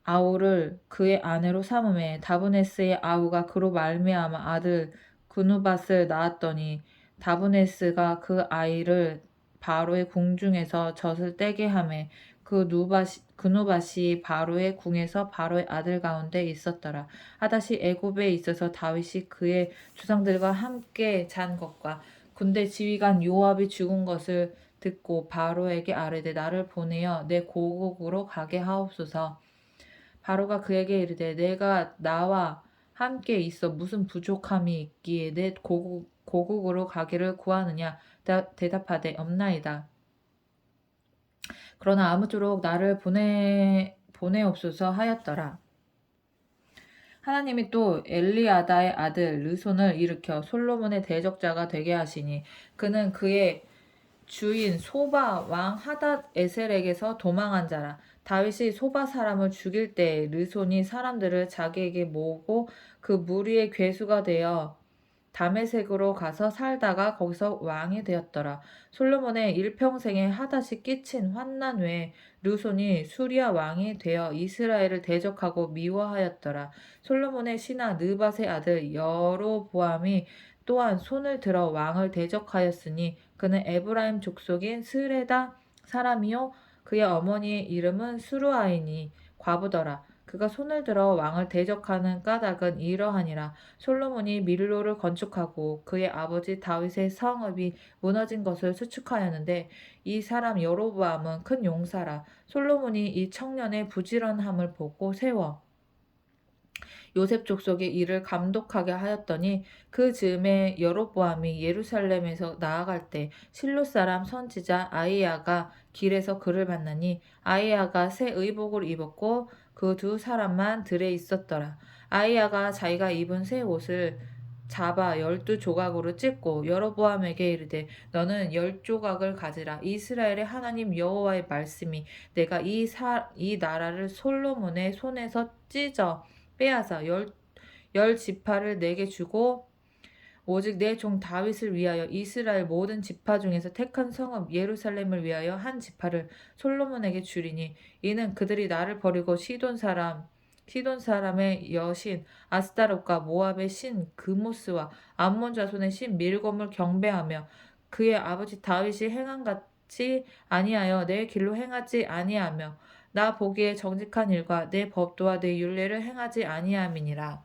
아우를 그의 아내로 삼음에 다브네스의 아우가 그로 말미암아 아들 그누밧을 낳았더니 다브네스가 그 아이를 바로의 궁중에서 젖을 떼게 하매 그 누밧이 바로의 궁에서 바로의 아들 가운데 있었더라. 하닷이 애굽에 있어서 다윗이 그의 조상들과 함께 잔 것과 군대 지휘관 요압이 죽은 것을 듣고 바로에게 아뢰되 나를 보내어 내 고국으로 가게 하옵소서. 바로가 그에게 이르되 내가 나와 함께 있어 무슨 부족함이 있기에 내 고국으로 가기를 구하느냐 대답하되 없나이다. 그러나 아무쪼록 나를 보내옵소서 하였더라. 하나님이 또 엘리아다의 아들 르손을 일으켜 솔로몬의 대적자가 되게 하시니 그는 그의 주인 소바 왕 하닷 에셀에게서 도망한 자라. 다윗이 소바 사람을 죽일 때 르손이 사람들을 자기에게 모으고 그 무리의 괴수가 되어 다메섹으로 가서 살다가 거기서 왕이 되었더라. 솔로몬의 일평생에 하닷이 끼친 환난 외에 르손이 수리아 왕이 되어 이스라엘을 대적하고 미워하였더라. 솔로몬의 신하 느밧의 아들 여로보암이 또한 손을 들어 왕을 대적하였으니 그는 에브라임 족속인 스레다 사람이요 그의 어머니의 이름은 수루아이니 과부더라. 그가 손을 들어 왕을 대적하는 까닭은 이러하니라. 솔로몬이 밀로를 건축하고 그의 아버지 다윗의 성읍이 무너진 것을 수축하였는데 이 사람 여로보암은 큰 용사라. 솔로몬이 이 청년의 부지런함을 보고 세워 요셉 족속의 일을 감독하게 하였더니 그 즈음에 여로보암이 예루살렘에서 나아갈 때 실로 사람 선지자 아이야가 길에서 그를 만나니 아이야가 새 의복을 입었고 그 두 사람만 들에 있었더라. 아이야가 자기가 입은 새 옷을 잡아 12조각으로 찢고 여로보암에게 이르되 너는 10조각을 가지라. 이스라엘의 하나님 여호와의 말씀이 내가 이 나라를 솔로몬의 손에서 찢어 빼앗아 열 지파를 내게 주고 오직 내 종 다윗을 위하여 이스라엘 모든 지파 중에서 택한 성읍 예루살렘을 위하여 한 지파를 솔로몬에게 주리니 이는 그들이 나를 버리고 시돈 사람의 여신 아스타롯과 모압의 신 그모스와 암몬 자손의 신 밀곰을 경배하며 그의 아버지 다윗이 행한 같이 아니하여 내 길로 행하지 아니하며 나 보기에 정직한 일과 내 법도와 내 율례를 행하지 아니함이니라.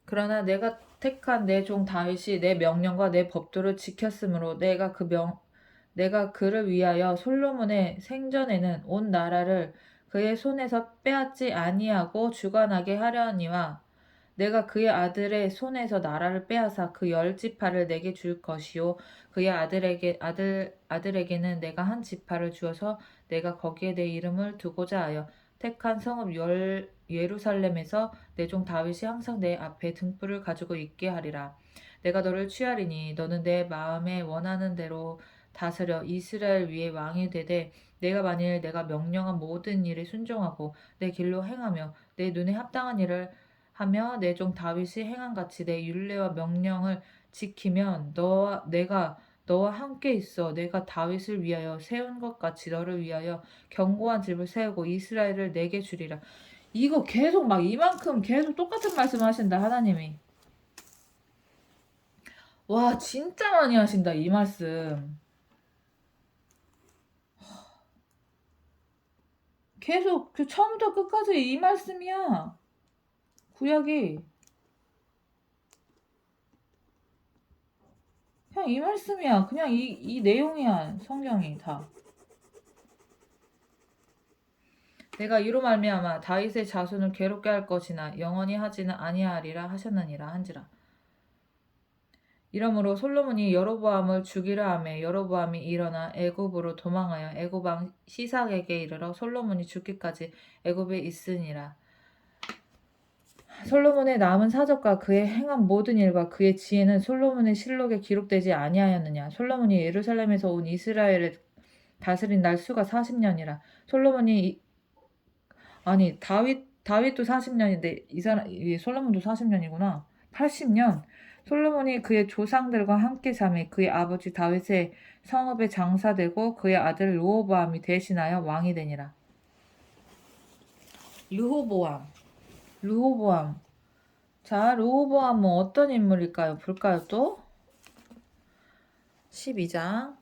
그러나 내가 택한 내 종 다윗이 내 명령과 내 법도를 지켰으므로 내가 그를 위하여 솔로몬의 생전에는 온 나라를 그의 손에서 빼앗지 아니하고 주관하게 하려니와 내가 그의 아들의 손에서 나라를 빼앗아 그 10지파를 내게 줄 것이요 그의 아들에게는 내가 한 지파를 주어서 내가 거기에 내 이름을 두고자 하여 택한 성읍 예루살렘에서 내 종 다윗이 항상 내 앞에 등불을 가지고 있게 하리라. 내가 너를 취하리니 너는 내 마음에 원하는 대로 다스려 이스라엘 위에 왕이 되되 내가 만일 내가 명령한 모든 일에 순종하고 내 길로 행하며 내 눈에 합당한 일을 하며 내 종 다윗이 행한 같이 내 율례와 명령을 지키면 내가 너와 함께 있어 내가 다윗을 위하여 세운 것 같이 너를 위하여 견고한 집을 세우고 이스라엘을 내게 주리라. 이거 계속 막 이만큼 계속 똑같은 말씀 하신다 하나님이. 와 진짜 많이 하신다 이 말씀. 계속 그 처음부터 끝까지 이 말씀이야. 구약이 그냥 이 말씀이야. 그냥 이 내용이야. 성경이 다. 내가 이로 말미암아 다윗의 자손을 괴롭게 할 것이나 영원히 하지는 아니하리라 하셨느니라 한지라. 이러므로 솔로몬이 여로보암을 죽이려 하매 여로보암이 일어나 애굽으로 도망하여 애굽 왕 시삭에게 이르러 솔로몬이 죽기까지 애굽에 있으니라. 솔로몬의 남은 사적과 그의 행한 모든 일과 그의 지혜는 솔로몬의 실록에 기록되지 아니하였느냐. 솔로몬이 예루살렘에서 온 이스라엘을 다스린 날 수가 40년이라. 솔로몬이 아니 다윗도 40년인데 이 솔로몬도 40년이구나. 80년. 솔로몬이 그의 조상들과 함께 잠에 그의 아버지 다윗의 성읍에 장사되고 그의 아들 르호보암이 대신하여 왕이 되니라. 르호보암. 자, 르호보암은 어떤 인물일까요? 볼까요 또? 12장.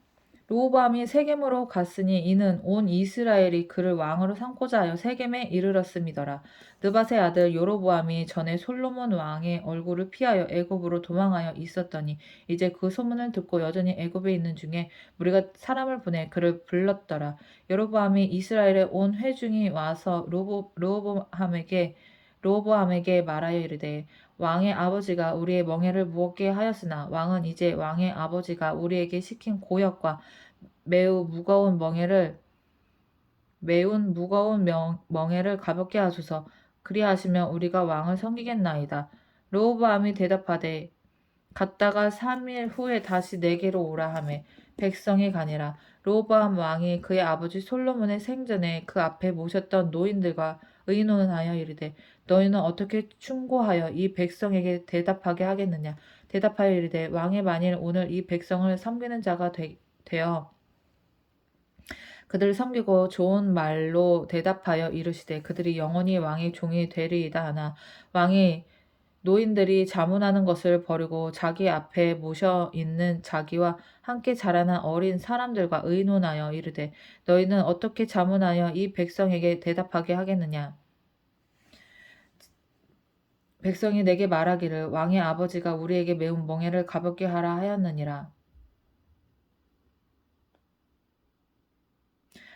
르호보암이 세겜으로 갔으니 이는 온 이스라엘이 그를 왕으로 삼고자 하여 세겜에 이르렀음이더라. 느밧의 아들 여로보암이 전에 솔로몬 왕의 얼굴을 피하여 애굽으로 도망하여 있었더니 이제 그 소문을 듣고 여전히 애굽에 있는 중에 우리가 사람을 보내 그를 불렀더라. 여로보암이 이스라엘의 온 회중이 와서 르호보암에게 말하여 이르되 왕의 아버지가 우리의 멍에를 무겁게 하였으나 왕은 이제 왕의 아버지가 우리에게 시킨 고역과 매운 무거운 멍에를 가볍게 하소서. 그리하시면 우리가 왕을 섬기겠나이다. 르호보암이 대답하되 갔다가 3일 후에 다시 내게로 오라 하매 백성이 가니라. 르호보암 왕이 그의 아버지 솔로몬의 생전에 그 앞에 모셨던 노인들과 의논하여 이르되 너희는 어떻게 충고하여 이 백성에게 대답하게 하겠느냐. 대답하여 이르되 왕이 만일 오늘 이 백성을 섬기는 자가 되어 그들을 섬기고 좋은 말로 대답하여 이르시되 그들이 영원히 왕의 종이 되리이다 하나 왕이 노인들이 자문하는 것을 버리고 자기 앞에 모셔 있는 자기와 함께 자라난 어린 사람들과 의논하여 이르되 너희는 어떻게 자문하여 이 백성에게 대답하게 하겠느냐. 백성이 내게 말하기를 왕의 아버지가 우리에게 매운 멍에를 가볍게 하라 하였느니라.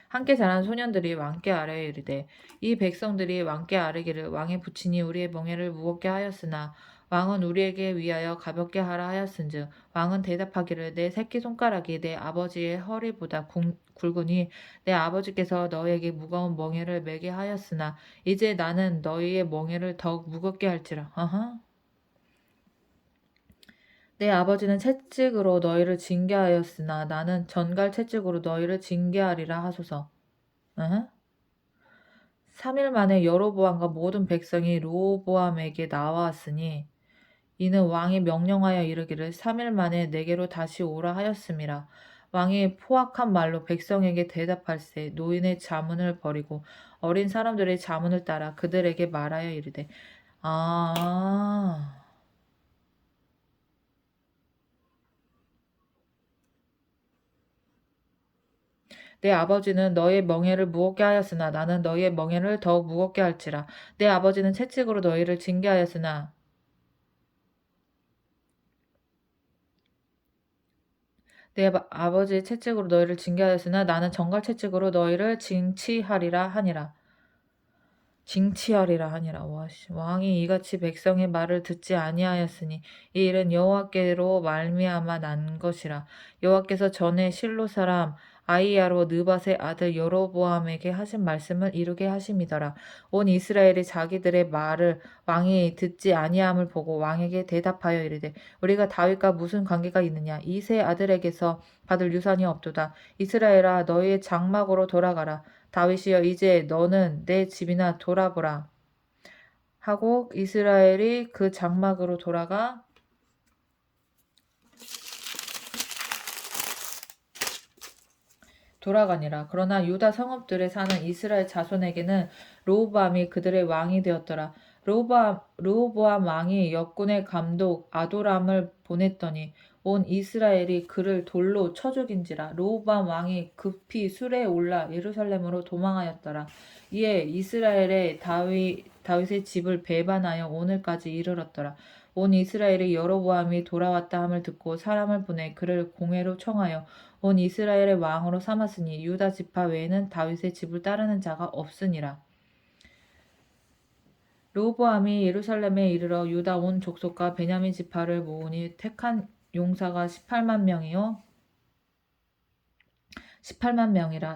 함께 자란 소년들이 왕께 아뢰어 이르되 이 백성들이 왕께 아뢰기를 왕의 부친이 우리의 멍에를 무겁게 하였으나 왕은 우리에게 위하여 가볍게 하라 하였은즉 왕은 대답하기를 내 새끼손가락이 내 아버지의 허리보다 굵으니 내 아버지께서 너희에게 무거운 멍에를 매게 하였으나 이제 나는 너희의 멍에를 더욱 무겁게 할지라. 내 아버지는 채찍으로 너희를 징계하였으나 나는 전갈 채찍으로 너희를 징계하리라 하소서. 3일 만에 여로보암과 모든 백성이 르호보암에게 나왔으니 이는 왕이 명령하여 이르기를 3일 만에 내게로 다시 오라 하였음이라. 왕이 포악한 말로 백성에게 대답할세 노인의 자문을 버리고 어린 사람들의 자문을 따라 그들에게 말하여 이르되 내 아버지는 너의 멍에를 무겁게 하였으나 나는 너희의 멍에를 더욱 무겁게 할지라. 내 아버지는 채찍으로 너희를 징계하였으나 내 아버지의 채찍으로 너희를 징계하였으나 나는 정갈 채찍으로 너희를 징치하리라 하니라. 왕이 이같이 백성의 말을 듣지 아니하였으니 이 일은 여호와께로 말미암아 난 것이라. 여호와께서 전에 실로 사람 아히야로 느밧의 아들 여로보암에게 하신 말씀을 이루게 하심이더라. 온 이스라엘이 자기들의 말을 왕이 듣지 아니함을 보고 왕에게 대답하여 이르되 우리가 다윗과 무슨 관계가 있느냐. 이 세 아들에게서 받을 유산이 없도다. 이스라엘아 너희의 장막으로 돌아가라. 다윗이여 이제 너는 내 집이나 돌아보라 하고 이스라엘이 그 장막으로 돌아가니라. 그러나 유다 성읍들에 사는 이스라엘 자손에게는 르호보암이 그들의 왕이 되었더라. 르호보암 왕이 역군의 감독 아도람을 보냈더니 온 이스라엘이 그를 돌로 쳐 죽인지라. 르호보암 왕이 급히 수레에 올라 예루살렘으로 도망하였더라. 이에 이스라엘의 다윗의 집을 배반하여 오늘까지 이르렀더라. 온 이스라엘이 여로보암이 돌아왔다 함을 듣고 사람을 보내 그를 공회로 청하여 온 이스라엘의 왕으로 삼았으니 유다 지파 외에는 다윗의 집을 따르는 자가 없으니라. 르호보암이 예루살렘에 이르러 유다 온 족속과 베냐민 지파를 모으니 택한 용사가 18만 명이라.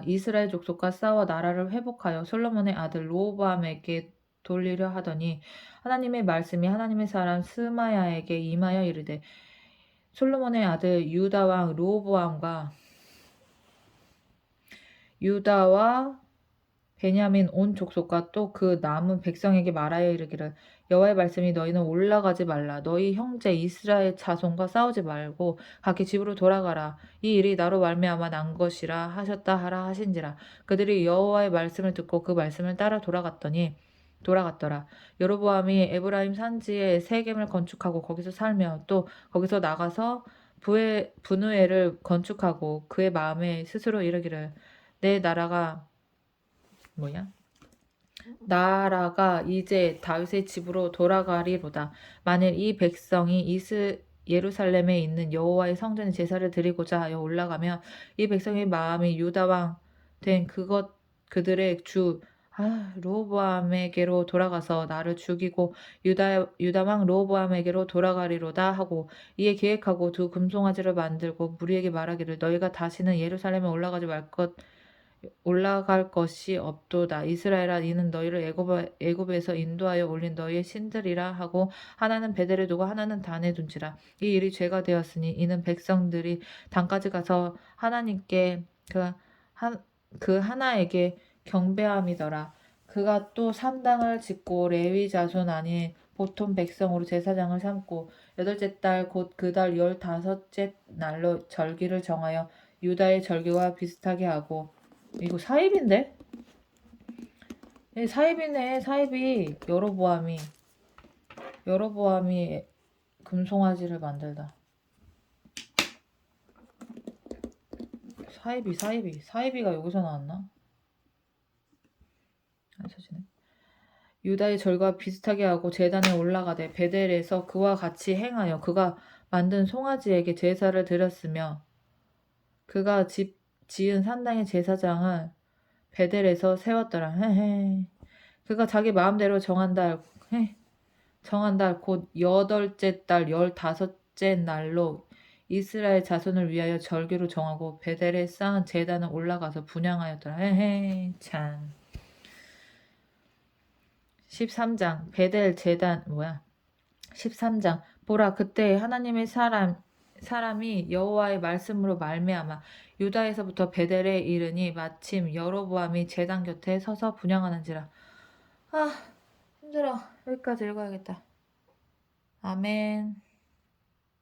이스라엘 족속과 싸워 나라를 회복하여 솔로몬의 아들 르호보암에게 돌리려 하더니 하나님의 말씀이 하나님의 사람 스마야에게 임하여 이르되 솔로몬의 아들 유다 왕 르호보암과 유다와 베냐민 온 족속과 또 그 남은 백성에게 말하여 이르기를 여호와의 말씀이 너희는 올라가지 말라. 너희 형제 이스라엘 자손과 싸우지 말고 각기 집으로 돌아가라. 이 일이 나로 말미암아 난 것이라 하셨다 하라 하신지라. 그들이 여호와의 말씀을 듣고 그 말씀을 따라 돌아갔더라. 여로보암이 에브라임 산지에 세겜을 건축하고 거기서 살며 또 거기서 나가서 분우엘을 건축하고 그의 마음에 스스로 이르기를 내 나라가 이제 다윗의 집으로 돌아가리로다. 만일 이 백성이 예루살렘에 있는 여호와의 성전에 제사를 드리고자 하여 올라가며 이 백성의 마음이 유다 왕 된 그들의 주 로보암에게로 돌아가서 나를 죽이고 유다 왕 로보암에게로 돌아가리로다 하고 이에 계획하고 두 금송아지를 만들고 무리에게 말하기를 너희가 다시는 예루살렘에 올라갈 것이 없도다. 이스라엘아 이는 너희를 애굽에서 인도하여 올린 너희의 신들이라 하고 하나는 베델에 두고 하나는 단에 둔지라. 이 일이 죄가 되었으니 이는 백성들이 단까지 가서 하나님께 그 하나에게 경배함이더라. 그가 또 산당을 짓고 레위 자손 아닌 보통 백성으로 제사장을 삼고 여덟째 달 곧 그 달 15째 날로 절기를 정하여 유다의 절기와 비슷하게 하고 이거 사입인데? 사입이네. 사입이 여로보암이 금송아지를 만들다. 사입이가 여기서 나왔나? 안 쳐지네. 유다의 절과 비슷하게 하고 제단에 올라가되 베델에서 그와 같이 행하여 그가 만든 송아지에게 제사를 드렸으며 그가 지은 산당의 제사장을 베델에서 세웠더라. 그가 자기 마음대로 정한 달 곧 8째 달 15째 날로 이스라엘 자손을 위하여 절기로 정하고 베델에 쌓은 제단을 올라가서 분향하였더라. 참. 13장 베델 제단 13장 보라 그때 하나님의 사람이 여호와의 말씀으로 말미암아 유다에서부터 베델에 이르니 마침 여로보암이 제단 곁에 서서 분향하는지라. 힘들어. 여기까지 읽어야겠다. 아멘.